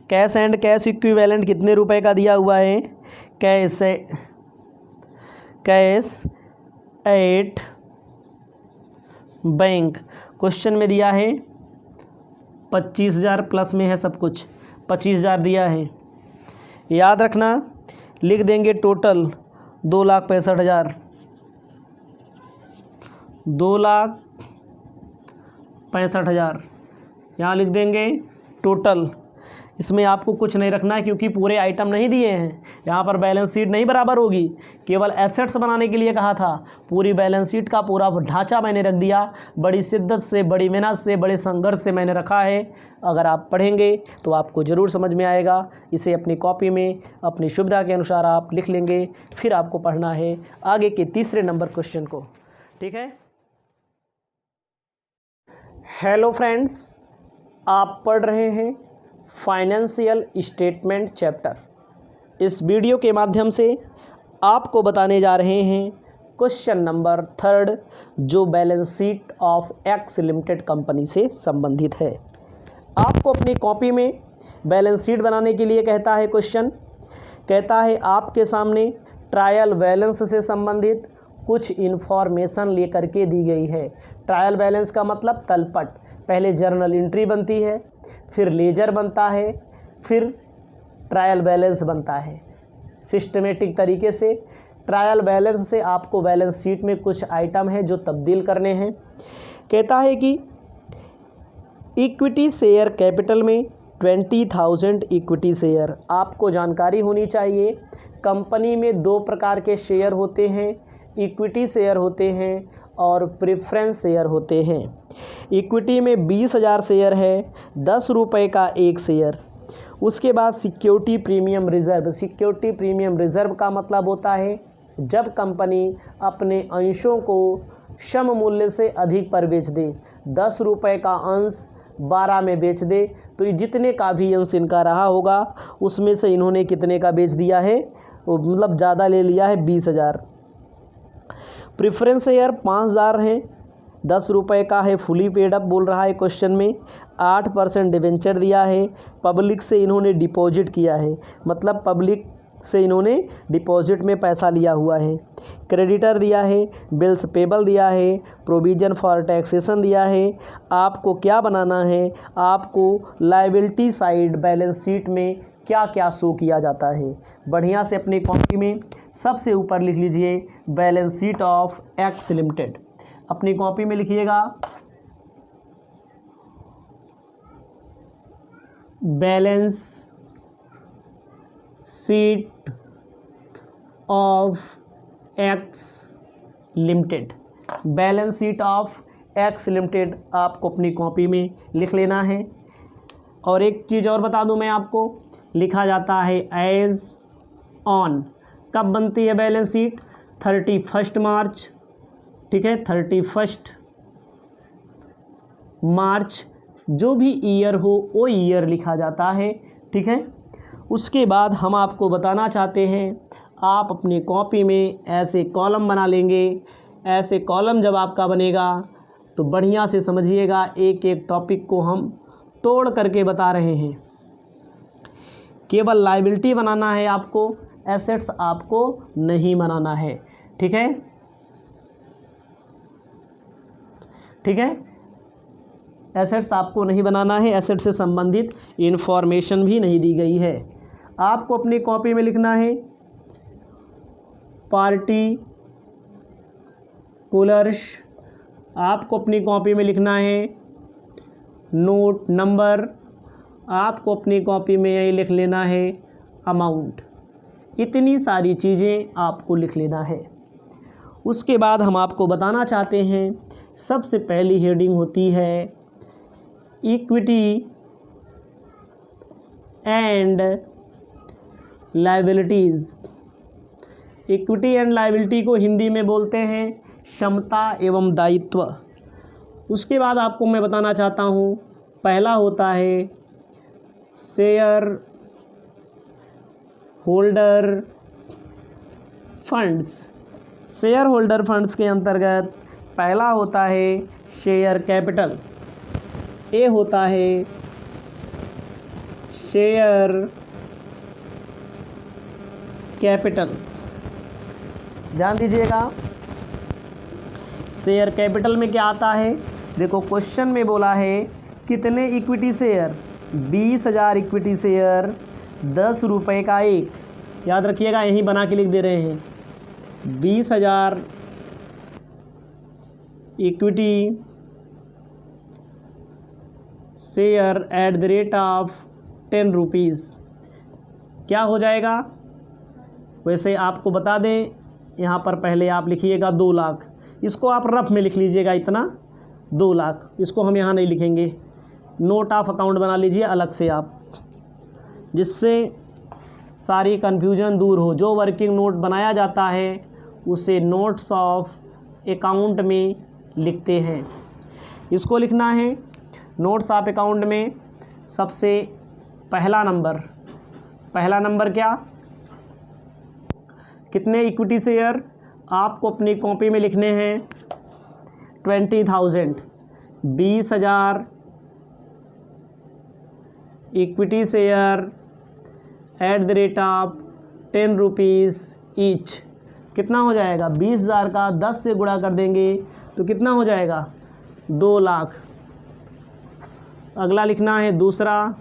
cash and cash equivalent कितने रुपए का दिया हुआ है? कैश एट बैंक, क्वेश्चन में दिया है 25,000, प्लस में है सब कुछ, 25,000 दिया है। याद रखना, लिख देंगे टोटल 2,65,000, 2,65,000 यहाँ लिख देंगे टोटल। इसमें आपको कुछ नहीं रखना है क्योंकि पूरे आइटम नहीं दिए हैं। यहाँ पर बैलेंस शीट नहीं बराबर होगी, केवल एसेट्स बनाने के लिए कहा था। पूरी बैलेंस शीट का पूरा ढांचा मैंने रख दिया, बड़ी शिद्दत से, बड़ी मेहनत से, बड़े संघर्ष से मैंने रखा है। अगर आप पढ़ेंगे तो आपको ज़रूर समझ में आएगा। इसे अपनी कॉपी में अपनी सुविधा के अनुसार आप लिख लेंगे, फिर आपको पढ़ना है आगे के तीसरे नंबर क्वेश्चन को। ठीक है। हेलो फ्रेंड्स, आप पढ़ रहे हैं फाइनेंशियल स्टेटमेंट चैप्टर। इस वीडियो के माध्यम से आपको बताने जा रहे हैं क्वेश्चन नंबर 3, जो balance sheet of x limited company से संबंधित है। आपको अपनी कॉपी में बैलेंस शीट बनाने के लिए कहता है क्वेश्चन, कहता है आपके सामने ट्रायल बैलेंस से संबंधित कुछ इन्फॉर्मेशन लेकर के दी गई है। ट्रायल बैलेंस का मतलब तलपट, पहले जर्नल एंट्री बनती है, फिर लेजर बनता है, फिर ट्रायल बैलेंस बनता है। सिस्टमेटिक तरीके से ट्रायल बैलेंस से आपको बैलेंस शीट में कुछ आइटम है जो तब्दील करने हैं। कहता है कि इक्विटी शेयर कैपिटल में 20,000 इक्विटी शेयर। आपको जानकारी होनी चाहिए, कंपनी में 2 प्रकार के शेयर होते हैं, इक्विटी शेयर होते हैं और प्रेफरेंस शेयर होते हैं। इक्विटी में 20,000 शेयर है, 10 रुपये का एक शेयर। उसके बाद security premium reserve. Security premium reserve का मतलब होता है जब कंपनी अपने अंशों को सम मूल्य से अधिक पर बेच दे, 10 रुपये का अंश 12 में बेच दे, तो जितने का भी अंश इनका रहा होगा उसमें से इन्होंने कितने का बेच दिया है, वो मतलब ज़्यादा ले लिया है, 20,000। प्रेफरेंस शेयर 5,000 है, 10 रुपये का है, फुली पेड अप बोल रहा है क्वेश्चन में, 8% डिवेंचर दिया है, पब्लिक से इन्होंने डिपॉजिट किया है, मतलब पब्लिक से इन्होंने डिपॉजिट में पैसा लिया हुआ है। क्रेडिटर दिया है, बिल्स पेबल दिया है, प्रोविज़न फॉर टैक्सेशन दिया है। आपको क्या बनाना है, आपको लायबिलिटी साइड बैलेंस शीट में क्या क्या शो किया जाता है। बढ़िया से अपनी कॉपी में सबसे ऊपर लिख लीजिए balance sheet of x limited. अपनी कॉपी में लिखिएगा balance sheet of x limited. Balance sheet of x limited आपको अपनी कॉपी में लिख लेना है। और एक चीज़ और बता दूं मैं आपको, लिखा जाता है एज ऑन। कब बनती है बैलेंस शीट? 31 मार्च, ठीक है, 31 मार्च, जो भी ईयर हो वो ईयर लिखा जाता है, ठीक है। उसके बाद हम आपको बताना चाहते हैं, आप अपनी कॉपी में ऐसे कॉलम बना लेंगे। ऐसे कॉलम जब आपका बनेगा तो बढ़िया से समझिएगा, एक एक टॉपिक को हम तोड़ करके बता रहे हैं। केवल लायबिलिटी बनाना है आपको, एसेट्स आपको नहीं बनाना है, ठीक है, ठीक है। एसेट्स आपको नहीं बनाना है, एसेट से संबंधित इन्फॉर्मेशन भी नहीं दी गई है। आपको अपनी कॉपी में लिखना है पार्टी कूलर्स। आपको अपनी कॉपी में लिखना है नोट नंबर। आपको अपनी कॉपी में यही लिख लेना है अमाउंट। इतनी सारी चीज़ें आपको लिख लेना है। उसके बाद हम आपको बताना चाहते हैं, सबसे पहली हेडिंग होती है equity and liabilities. Equity and liability को हिंदी में बोलते हैं क्षमता एवं दायित्व। उसके बाद आपको मैं बताना चाहता हूँ, पहला होता है share holder funds. Share holder funds के अंतर्गत पहला होता है शेयर कैपिटल, ए होता है शेयर कैपिटल। ध्यान दीजिएगा, शेयर कैपिटल में क्या आता है, देखो क्वेश्चन में बोला है कितने इक्विटी शेयर, 20,000 इक्विटी शेयर, 10 रुपये का एक। याद रखिएगा, यहीं बना के लिख दे रहे हैं, 20,000 equity share at the rate of 10 rupees. क्या हो जाएगा, वैसे आपको बता दें, यहाँ पर पहले आप लिखिएगा 2 लाख, इसको आप रफ में लिख लीजिएगा, इतना 2 लाख, इसको हम यहाँ नहीं लिखेंगे, नोट ऑफ अकाउंट बना लीजिए अलग से आप, जिससे सारी कन्फ्यूजन दूर हो। जो वर्किंग नोट बनाया जाता है उसे नोट्स ऑफ अकाउंट में लिखते हैं। इसको लिखना है नोट्स ऑफ अकाउंट में। सबसे पहला नंबर क्या, कितने इक्विटी शेयर आपको अपनी कॉपी में लिखने हैं, 20,000, 20,000 equity share at the rate of 10 rupees each. कितना हो जाएगा, 20,000 का 10 से गुणा कर देंगे तो कितना हो जाएगा, 2 लाख। अगला लिखना है दूसरा,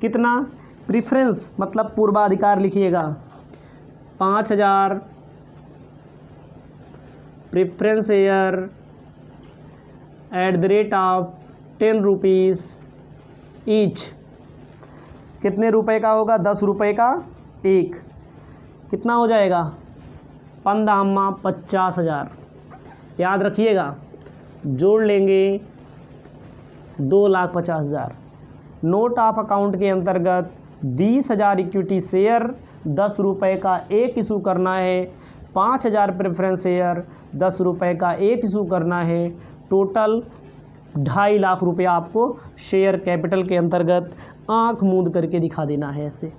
कितना, प्रीफरेंस मतलब पूर्वाधिकार लिखिएगा, 5,000 preference share at the rate of 10 rupees each. कितने रुपए का होगा, 10 रुपये का एक। कितना हो जाएगा, 50,000। याद रखिएगा, जोड़ लेंगे 2,50,000। नोट ऑफ अकाउंट के अंतर्गत 20,000 इक्विटी शेयर 10 रुपये का एक इशू करना है, 5,000 प्रेफरेंस शेयर 10 रुपये का एक इशू करना है। टोटल 2.5 लाख रुपया आपको शेयर कैपिटल के अंतर्गत आंख मूंद करके दिखा देना है, ऐसे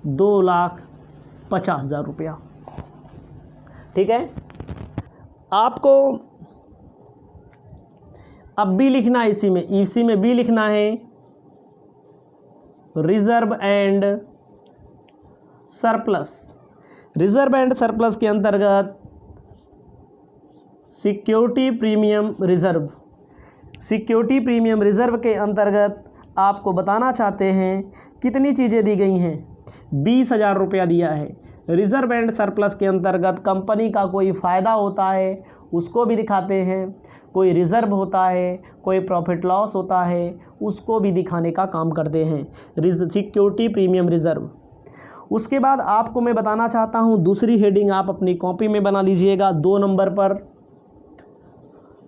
2,50,000 रुपया। ठीक है, आपको अब बी लिखना है, इसी में बी लिखना है, reserve and surplus. Reserve and surplus के अंतर्गत security premium reserve. Security premium reserve के अंतर्गत आपको बताना चाहते हैं कितनी चीज़ें दी गई हैं, 20,000 रुपया दिया है। रिजर्व एंड सरप्लस के अंतर्गत कंपनी का कोई फ़ायदा होता है उसको भी दिखाते हैं, कोई रिज़र्व होता है, कोई प्रॉफिट लॉस होता है, उसको भी दिखाने का काम करते हैं, सिक्योरिटी प्रीमियम रिज़र्व। उसके बाद आपको मैं बताना चाहता हूँ, दूसरी हेडिंग आप अपनी कॉपी में बना लीजिएगा, 2 नंबर पर,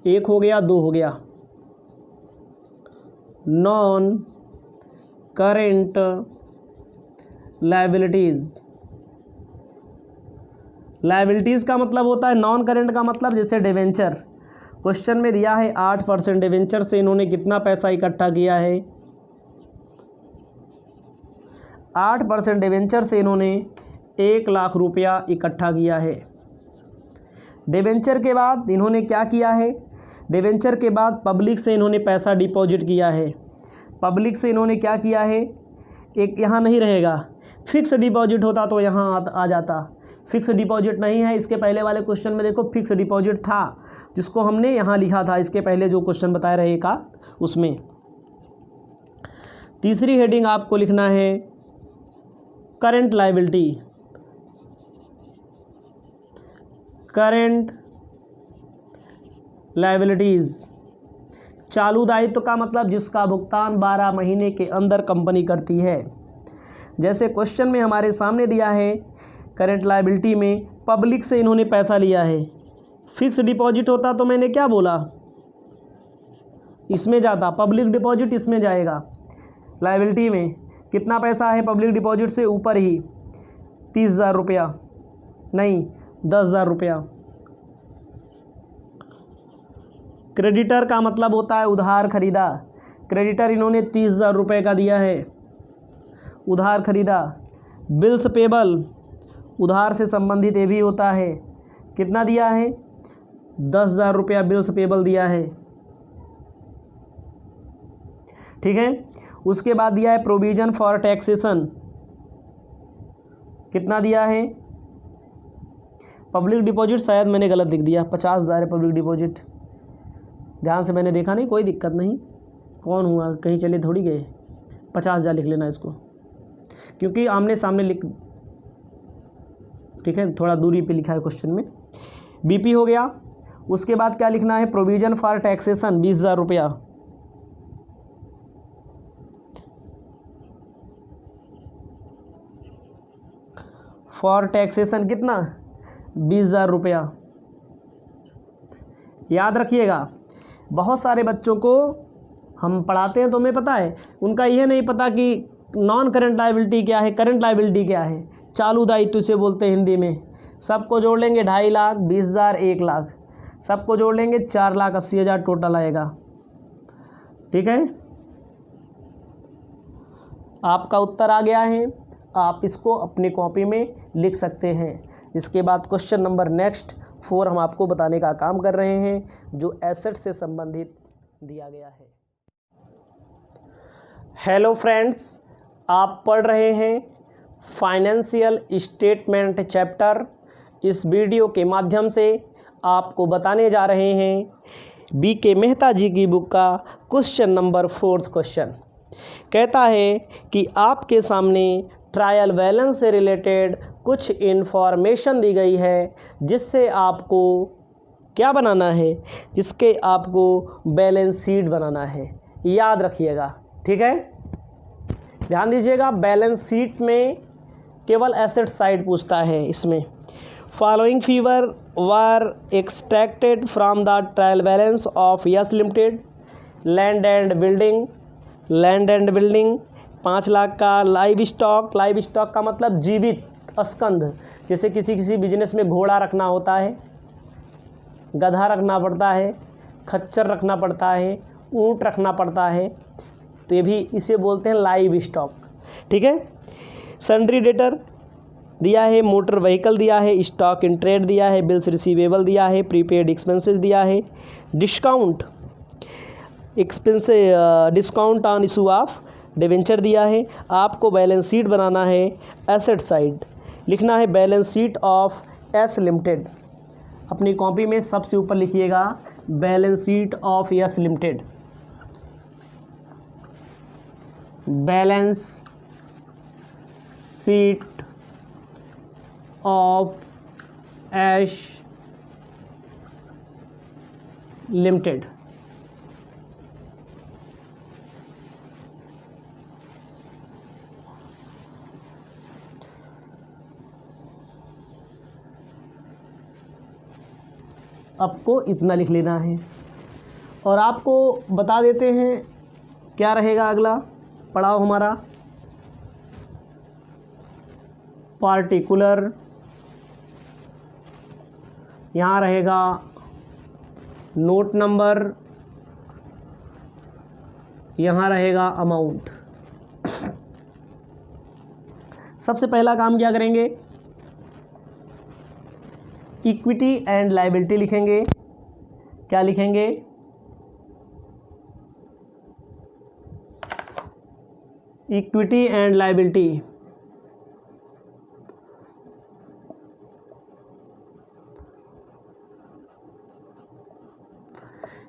1 हो गया, 2 हो गया, नॉन करेंट लायबिलिटीज़। लायबिलिटीज़ का मतलब होता है, नॉन करेंट का मतलब जैसे डिवेंचर। क्वेश्चन में दिया है 8% डिवेंचर से इन्होंने कितना पैसा इकट्ठा किया है, 8% डिवेंचर से इन्होंने 1 लाख रुपया इकट्ठा किया है। डिवेंचर के बाद इन्होंने क्या किया है, डिवेंचर के बाद पब्लिक से इन्होंने पैसा डिपॉजिट किया है। पब्लिक से इन्होंने क्या किया है, एक यहाँ नहीं रहेगा, फिक्स डिपॉजिट होता तो यहाँ आ जाता, फिक्स डिपॉजिट नहीं है। इसके पहले वाले क्वेश्चन में देखो फिक्स डिपॉजिट था, जिसको हमने यहाँ लिखा था, इसके पहले जो क्वेश्चन बताए रहे का उसमें। तीसरी हेडिंग आपको लिखना है करंट लायबिलिटी। करंट लायबिलिटीज़, चालू दायित्व का मतलब जिसका भुगतान 12 महीने के अंदर कंपनी करती है। जैसे क्वेश्चन में हमारे सामने दिया है, करंट लायबिलिटी में पब्लिक से इन्होंने पैसा लिया है, फिक्स डिपॉजिट होता तो मैंने क्या बोला, इसमें जाता, पब्लिक डिपॉजिट इसमें जाएगा। लायबिलिटी में कितना पैसा है, पब्लिक डिपॉजिट से ऊपर ही 30,000 रुपया, नहीं 10,000 रुपया। क्रेडिटर का मतलब होता है उधार खरीदा। क्रेडिटर इन्होंने 30,000 रुपये का दिया है, उधार खरीदा। बिल्स पेबल उधार से संबंधित ये भी होता है। कितना दिया है? 10,000 रुपया बिल्स पेबल दिया है। ठीक है। उसके बाद दिया है प्रोविजन फॉर टैक्सेशन। कितना दिया है? पब्लिक डिपॉजिट शायद मैंने गलत लिख दिया, 50,000 है पब्लिक डिपॉजिट। ध्यान से मैंने देखा नहीं, कोई दिक्कत नहीं। कौन हुआ, कहीं चले थोड़ी गए। 50,000 लिख लेना इसको, क्योंकि आमने सामने लिख, ठीक है, थोड़ा दूरी पे लिखा है क्वेश्चन में। बीपी हो गया। उसके बाद क्या लिखना है? प्रोविजन फॉर टैक्सेशन 20,000 रुपया। फॉर टैक्सेशन कितना? 20,000 रुपया। याद रखिएगा, बहुत सारे बच्चों को हम पढ़ाते हैं तो हमें पता है, उनका यह नहीं पता कि नॉन करंट लायबिलिटी क्या है, करंट लायबिलिटी क्या है। चालू दायित्व इसे बोलते हैं हिंदी में। सबको जोड़ लेंगे 2.5 लाख, 20,000, 1 लाख, सबको जोड़ लेंगे 4,80,000 टोटल आएगा। ठीक है, आपका उत्तर आ गया है। आप इसको अपनी कॉपी में लिख सकते हैं। इसके बाद क्वेश्चन नंबर नेक्स्ट 4 हम आपको बताने का काम कर रहे हैं, जो एसेट से संबंधित दिया गया है। हेलो फ्रेंड्स, आप पढ़ रहे हैं फाइनेंशियल स्टेटमेंट चैप्टर। इस वीडियो के माध्यम से आपको बताने जा रहे हैं BK मेहता जी की बुक का क्वेश्चन नंबर 4 क्वेश्चन। कहता है कि आपके सामने ट्रायल बैलेंस से रिलेटेड कुछ इन्फॉर्मेशन दी गई है, जिससे आपको क्या बनाना है? जिसके आपको बैलेंस शीट बनाना है। याद रखिएगा, ठीक है, ध्यान दीजिएगा। बैलेंस शीट में केवल एसेट साइड पूछता है। इसमें following figure were extracted from the trial balance of Yes Limited. Land and building, land and building 5 lakh का। लाइव स्टॉक, लाइव स्टॉक का मतलब जीवित स्कंध। जैसे किसी बिजनेस में घोड़ा रखना होता है, गधा रखना पड़ता है, खच्चर रखना पड़ता है, ऊंट रखना पड़ता है, तो ये भी इसे बोलते हैं लाइव स्टॉक। ठीक है। सन्ड्री डेटर दिया है, मोटर व्हीकल दिया है, स्टॉक इन ट्रेड दिया है, बिल्स रिसीवेबल दिया है, प्रीपेड एक्सपेंसेस दिया है, discount discount on issue of debenture दिया है। आपको बैलेंस शीट बनाना है। एसेट साइड लिखना है balance sheet of S limited. अपनी कॉपी में सबसे ऊपर लिखिएगा balance sheet of S limited. Balance sheet of S limited. आपको इतना लिख लेना है। और आपको बता देते हैं क्या रहेगा अगला पड़ाव हमारा। पार्टिकुलर, यहाँ रहेगा नोट नंबर, यहाँ रहेगा अमाउंट। सबसे पहला काम क्या करेंगे? इक्विटी एंड लायबिलिटी लिखेंगे। क्या लिखेंगे? Equity and liability.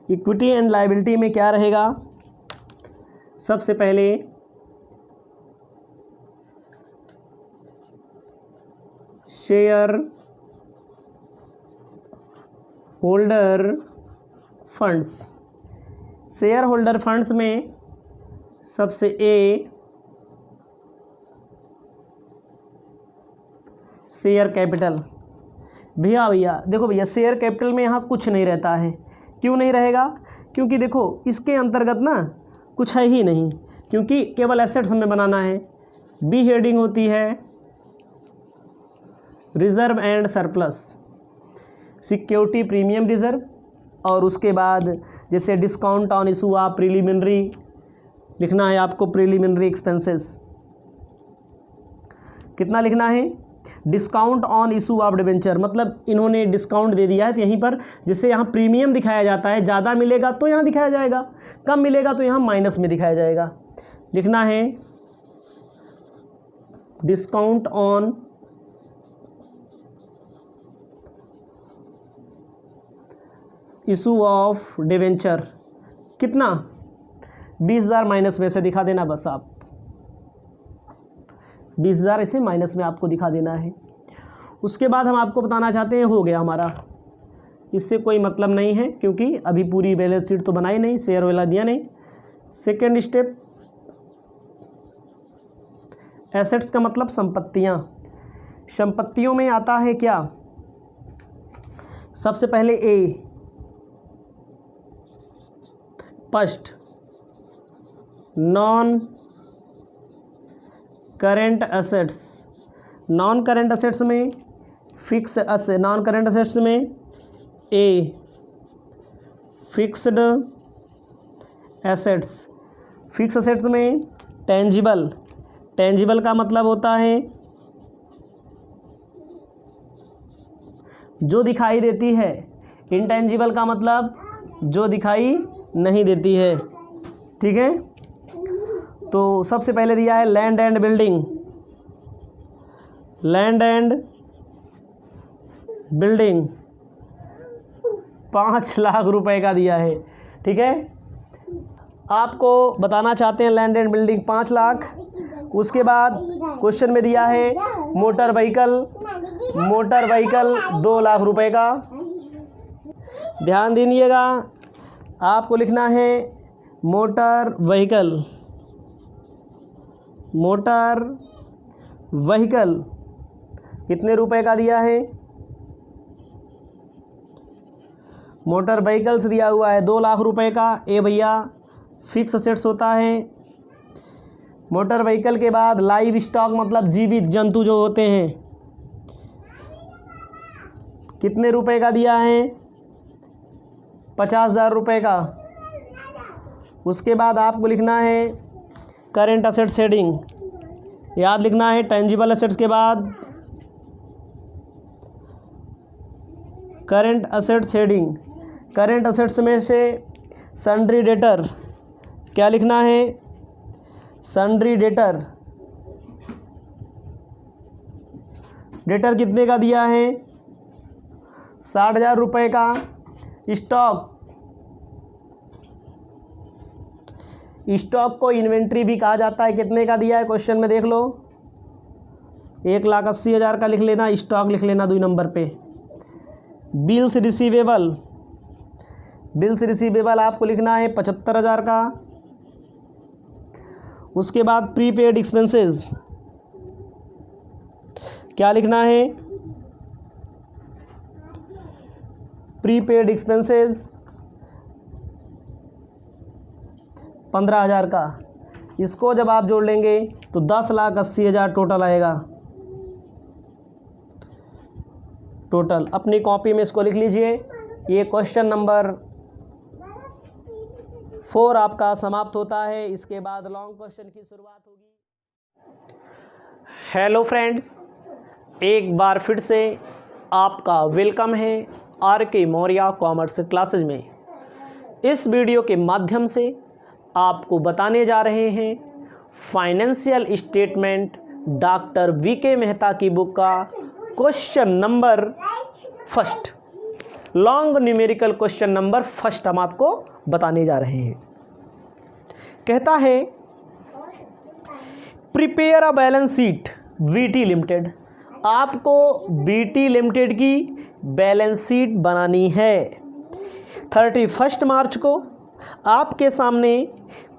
Equity and liability में क्या रहेगा? सबसे पहले share holder funds. Share holder funds में सबसे ए शेयर कैपिटल। भैया देखो भैया, शेयर कैपिटल में यहाँ कुछ नहीं रहता है। क्यों नहीं रहेगा? क्योंकि देखो इसके अंतर्गत ना कुछ है ही नहीं, क्योंकि केवल एसेट्स हमें बनाना है। बी हेडिंग होती है reserve and surplus, security premium reserve, और उसके बाद जैसे discount on issue of preliminary लिखना है आपको, प्रीलिमिनरी एक्सपेंसेस कितना लिखना है, discount on issue of debenture, मतलब इन्होंने डिस्काउंट दे दिया है तो यहीं पर जैसे यहाँ प्रीमियम दिखाया जाता है, ज़्यादा मिलेगा तो यहाँ दिखाया जाएगा, कम मिलेगा तो यहाँ माइनस में दिखाया जाएगा। लिखना है discount on issue of debenture कितना, 20,000 माइनस में से दिखा देना, बस आप 20,000 ऐसे माइनस में आपको दिखा देना है। उसके बाद हम आपको बताना चाहते हैं, हो गया हमारा, इससे कोई मतलब नहीं है क्योंकि अभी पूरी बैलेंस शीट तो बनाई नहीं, शेयर वाला दिया नहीं। सेकेंड स्टेप, एसेट्स का मतलब संपत्तियां। संपत्तियों में आता है क्या, सबसे पहले A, first non current assets. Non current assets में fix asset, non current assets में A fixed assets, fix assets में टेंजिबल, टेंजिबल का मतलब होता है जो दिखाई देती है, इनटेंजिबल का मतलब जो दिखाई नहीं देती है, ठीक है। तो सबसे पहले दिया है land and building, land and building 5 lakh रुपए का दिया है, ठीक है। आपको बताना चाहते हैं लैंड एंड बिल्डिंग 5 लाख। उसके बाद क्वेश्चन में दिया है motor vehicle, motor vehicle 2 lakh रुपए का। ध्यान दीजिएगा, आपको लिखना है मोटर व्हीकल, मोटर व्हीकल कितने रुपए का दिया है, मोटर व्हीकल्स दिया हुआ है 2 लाख रुपए का। ए भैया फिक्स असेट्स होता है। मोटर व्हीकल के बाद लाइव स्टॉक मतलब जीवित जंतु जो होते हैं, कितने रुपए का दिया है, 50,000 रुपये का। उसके बाद आपको लिखना है करेंट असेट्स हेडिंग, याद लिखना है टेंजिबल असेट्स के बाद current assets heading. Current assets में से सन्ड्री डेटर, क्या लिखना है, सन्ड्री डेटर, डेटर कितने का दिया है, 60,000 रुपये का। स्टॉक, स्टॉक को इन्वेंट्री भी कहा जाता है, कितने का दिया है क्वेश्चन में देख लो, 1,80,000 का लिख लेना, स्टॉक लिख लेना 2 नंबर पे। बिल्स रिसीवेबल, बिल्स रिसीवेबल आपको लिखना है 75,000 का। उसके बाद प्रीपेड एक्सपेंसेस, क्या लिखना है, प्रीपेड एक्सपेंसेस 15,000 का। इसको जब आप जोड़ लेंगे तो 10,80,000 टोटल आएगा। टोटल अपनी कॉपी में इसको लिख लीजिए। ये क्वेश्चन नंबर 4 आपका समाप्त होता है। इसके बाद लॉन्ग क्वेश्चन की शुरुआत होगी। हेलो फ्रेंड्स, एक बार फिर से आपका वेलकम है आर के मौर्य कॉमर्स क्लासेज में। इस वीडियो के माध्यम से आपको बताने जा रहे हैं financial statement doctor VK Mehta की बुक का question number first, long numerical question number first हम आपको बताने जा रहे हैं। कहता है prepare a balance sheet VT limited. आपको वीटी लिमिटेड की बैलेंस शीट बनानी है। 31 मार्च को आपके सामने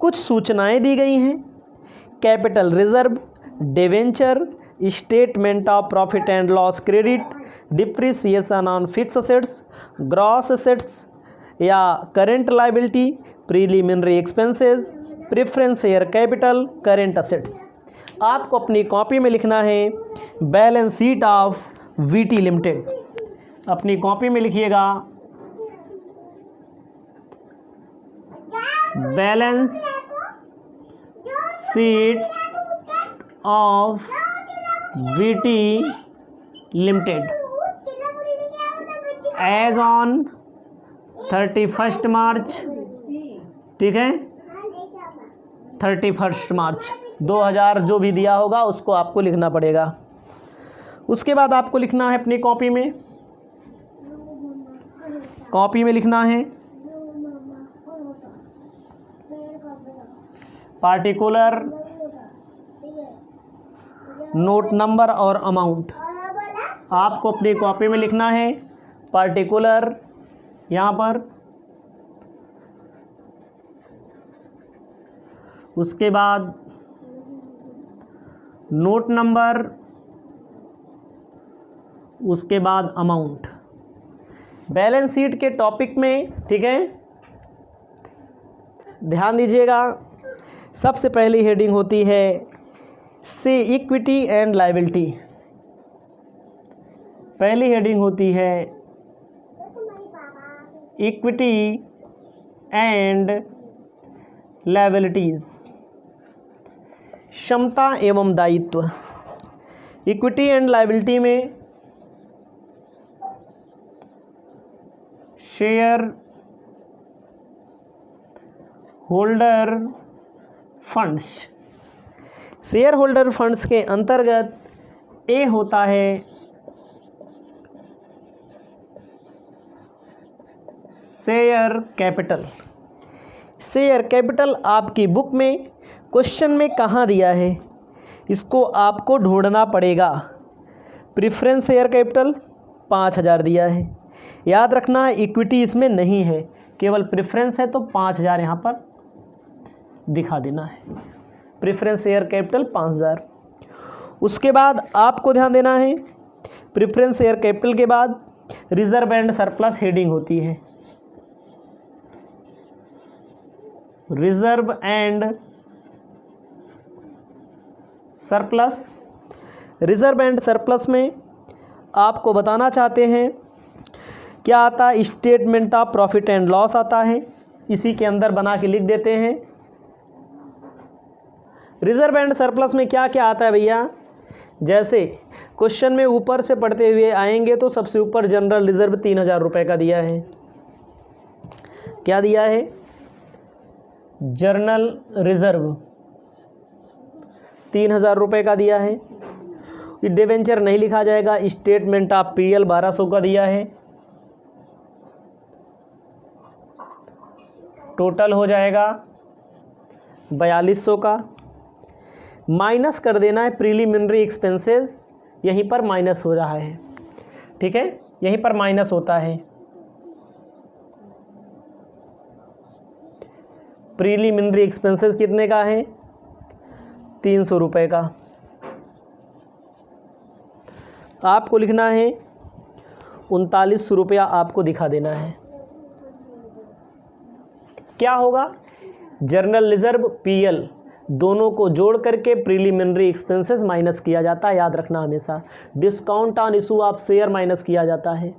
कुछ सूचनाएं दी गई हैं। Capital reserve, debenture, statement of profit and loss credit, depreciation on fix assets, gross assets या current liability, preliminary expenses, preference share capital, current assets. आपको अपनी कॉपी में लिखना है balance sheet of VT Limited. अपनी कॉपी में लिखिएगा balance sheet of VT Limited as on 31 March, ठीक है, 31 मार्च 2000 जो भी दिया होगा उसको आपको लिखना पड़ेगा। उसके बाद आपको लिखना है अपनी कॉपी में लिखना है पार्टिकुलर नोट नंबर और अमाउंट। आपको अपनी कॉपी में लिखना है पार्टिकुलर, यहाँ पर, उसके बाद नोट नंबर, उसके बाद अमाउंट। बैलेंस शीट के टॉपिक में, ठीक है, ध्यान दीजिएगा, सबसे पहली हेडिंग होती है से इक्विटी एंड लायबिलिटी। पहली हेडिंग होती है इक्विटी एंड लायबिलिटीज, क्षमता एवं दायित्व। इक्विटी एंड लायबिलिटी में share holder funds, share holder funds के अंतर्गत ए होता है शेयर कैपिटल। शेयर कैपिटल आपकी बुक में क्वेश्चन में कहाँ दिया है, इसको आपको ढूंढना पड़ेगा। प्रेफरेंस शेयर कैपिटल 5000 दिया है, याद रखना इक्विटी इसमें नहीं है, केवल प्रेफरेंस है तो 5000 यहाँ पर दिखा देना है। Preference share capital 5000। उसके बाद आपको ध्यान देना है प्रेफरेंस शेयर कैपिटल के बाद रिजर्व एंड सरप्लस हेडिंग होती है। Reserve and surplus, reserve and surplus में आपको बताना चाहते हैं क्या आता है, statement of profit and loss आता है, इसी के अंदर बना के लिख देते हैं। रिजर्व एंड सरप्लस में क्या क्या आता है भैया, जैसे क्वेश्चन में ऊपर से पढ़ते हुए आएंगे तो सबसे ऊपर जनरल रिजर्व 3000 रुपये का दिया है। क्या दिया है, जर्नल रिजर्व 3000 रुपये का दिया है। डिवेंचर नहीं लिखा जाएगा, स्टेटमेंट ऑफ पीएल 1200 का दिया है। टोटल हो जाएगा 4200 का। माइनस कर देना है प्रीलिमिनरी एक्सपेंसेस, यहीं पर माइनस हो रहा है, ठीक है, यहीं पर माइनस होता है। प्रीलिमिनरी एक्सपेंसेस कितने का है, 300 रुपये का। आपको लिखना है 3900 रुपया, आपको दिखा देना है। क्या होगा, जर्नल रिजर्व पीएल दोनों को जोड़ करके प्रीलिमिनरी एक्सपेंसेस माइनस किया जाता है, याद रखना हमेशा। Discount on issue of share minus किया जाता है,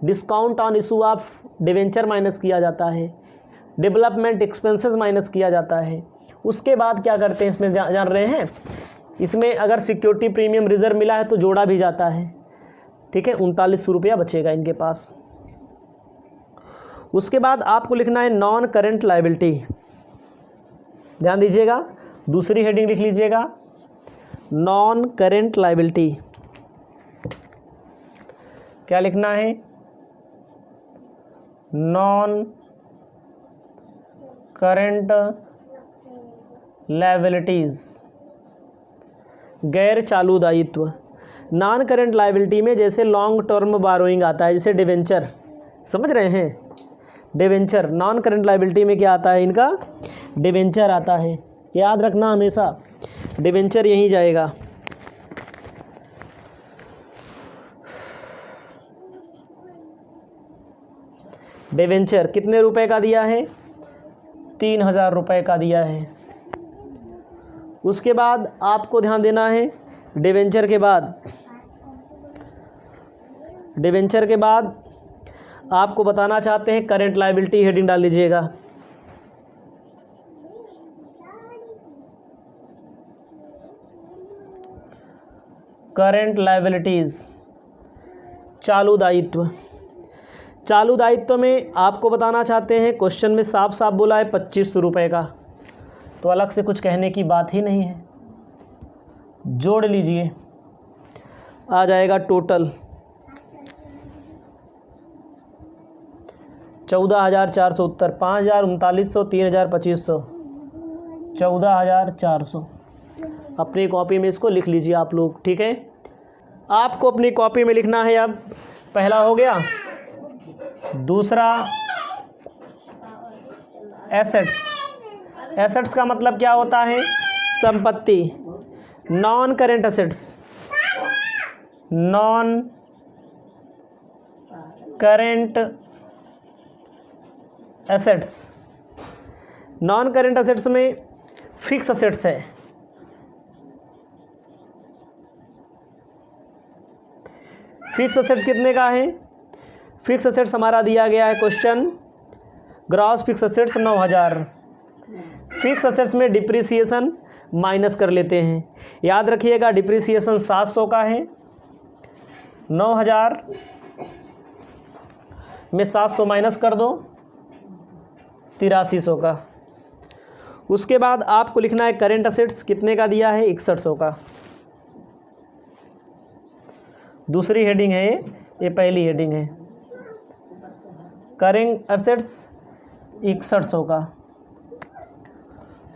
discount on issue of debenture minus किया जाता है, डेवलपमेंट एक्सपेंसेस माइनस किया जाता है। उसके बाद क्या करते हैं, इसमें जान रहे हैं, इसमें अगर सिक्योरिटी प्रीमियम रिजर्व मिला है तो जोड़ा भी जाता है, ठीक है, 3900 रुपया बचेगा इनके पास। उसके बाद आपको लिखना है नॉन करेंट लायबिलिटी। ध्यान दीजिएगा, दूसरी हेडिंग लिख लीजिएगा, नॉन करेंट लायबिलिटी। क्या लिखना है, नॉन करेंट लायबिलिटीज, गैर चालू दायित्व। नॉन करेंट लायबिलिटी में जैसे लॉन्ग टर्म बारोइंग आता है, जैसे डिवेंचर, समझ रहे हैं, डिवेंचर। नॉन करेंट लायबिलिटी में क्या आता है इनका, डिवेंचर आता है, याद रखना हमेशा, डिवेंचर यहीं जाएगा। डिवेंचर कितने रुपए का दिया है, 3000 रुपये का दिया है। उसके बाद आपको ध्यान देना है डिवेंचर के बाद आपको बताना चाहते हैं करेंट लायबिलिटी, हेडिंग डाल लीजिएगा। करेंट लायबिलिटीज़, चालू दायित्व। चालू दायित्व में आपको बताना चाहते हैं, क्वेश्चन में साफ साफ बोला है 2500 रुपये का, तो अलग से कुछ कहने की बात ही नहीं है। जोड़ लीजिए, आ जाएगा टोटल 14,400 उत्तर 5,000, 3900, 3,000, 2500, 14,400। अपनी कॉपी में इसको लिख लीजिए आप लोग, ठीक है। आपको अपनी कॉपी में लिखना है। अब पहला हो गया, दूसरा एसेट्स। एसेट्स का मतलब क्या होता है? संपत्ति। Non current assets, non current assets. Non current assets में फिक्स एसेट्स है। फिक्स एसेट्स कितने का है? फिक्स एसेट्स हमारा दिया गया है question, gross fix assets 9,000। Fix assets में डिप्रिसिएशन माइनस कर लेते हैं। याद रखिएगा डिप्रिसिएशन 700 का है, 9,000 में 700 माइनस कर दो, 8300 का। उसके बाद आपको लिखना है करेंट एसेट्स कितने का दिया है? 6100 का। दूसरी हेडिंग है ये पहली हेडिंग है। करेंट एसेट्स 6100 का।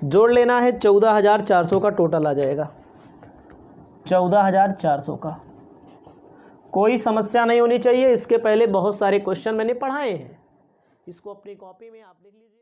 जोड़ लेना है 14,400 का, टोटल आ जाएगा 14,400 का। कोई समस्या नहीं होनी चाहिए। इसके पहले बहुत सारे क्वेश्चन मैंने पढ़ाए हैं, इसको अपनी कॉपी में आप लिख लीजिए।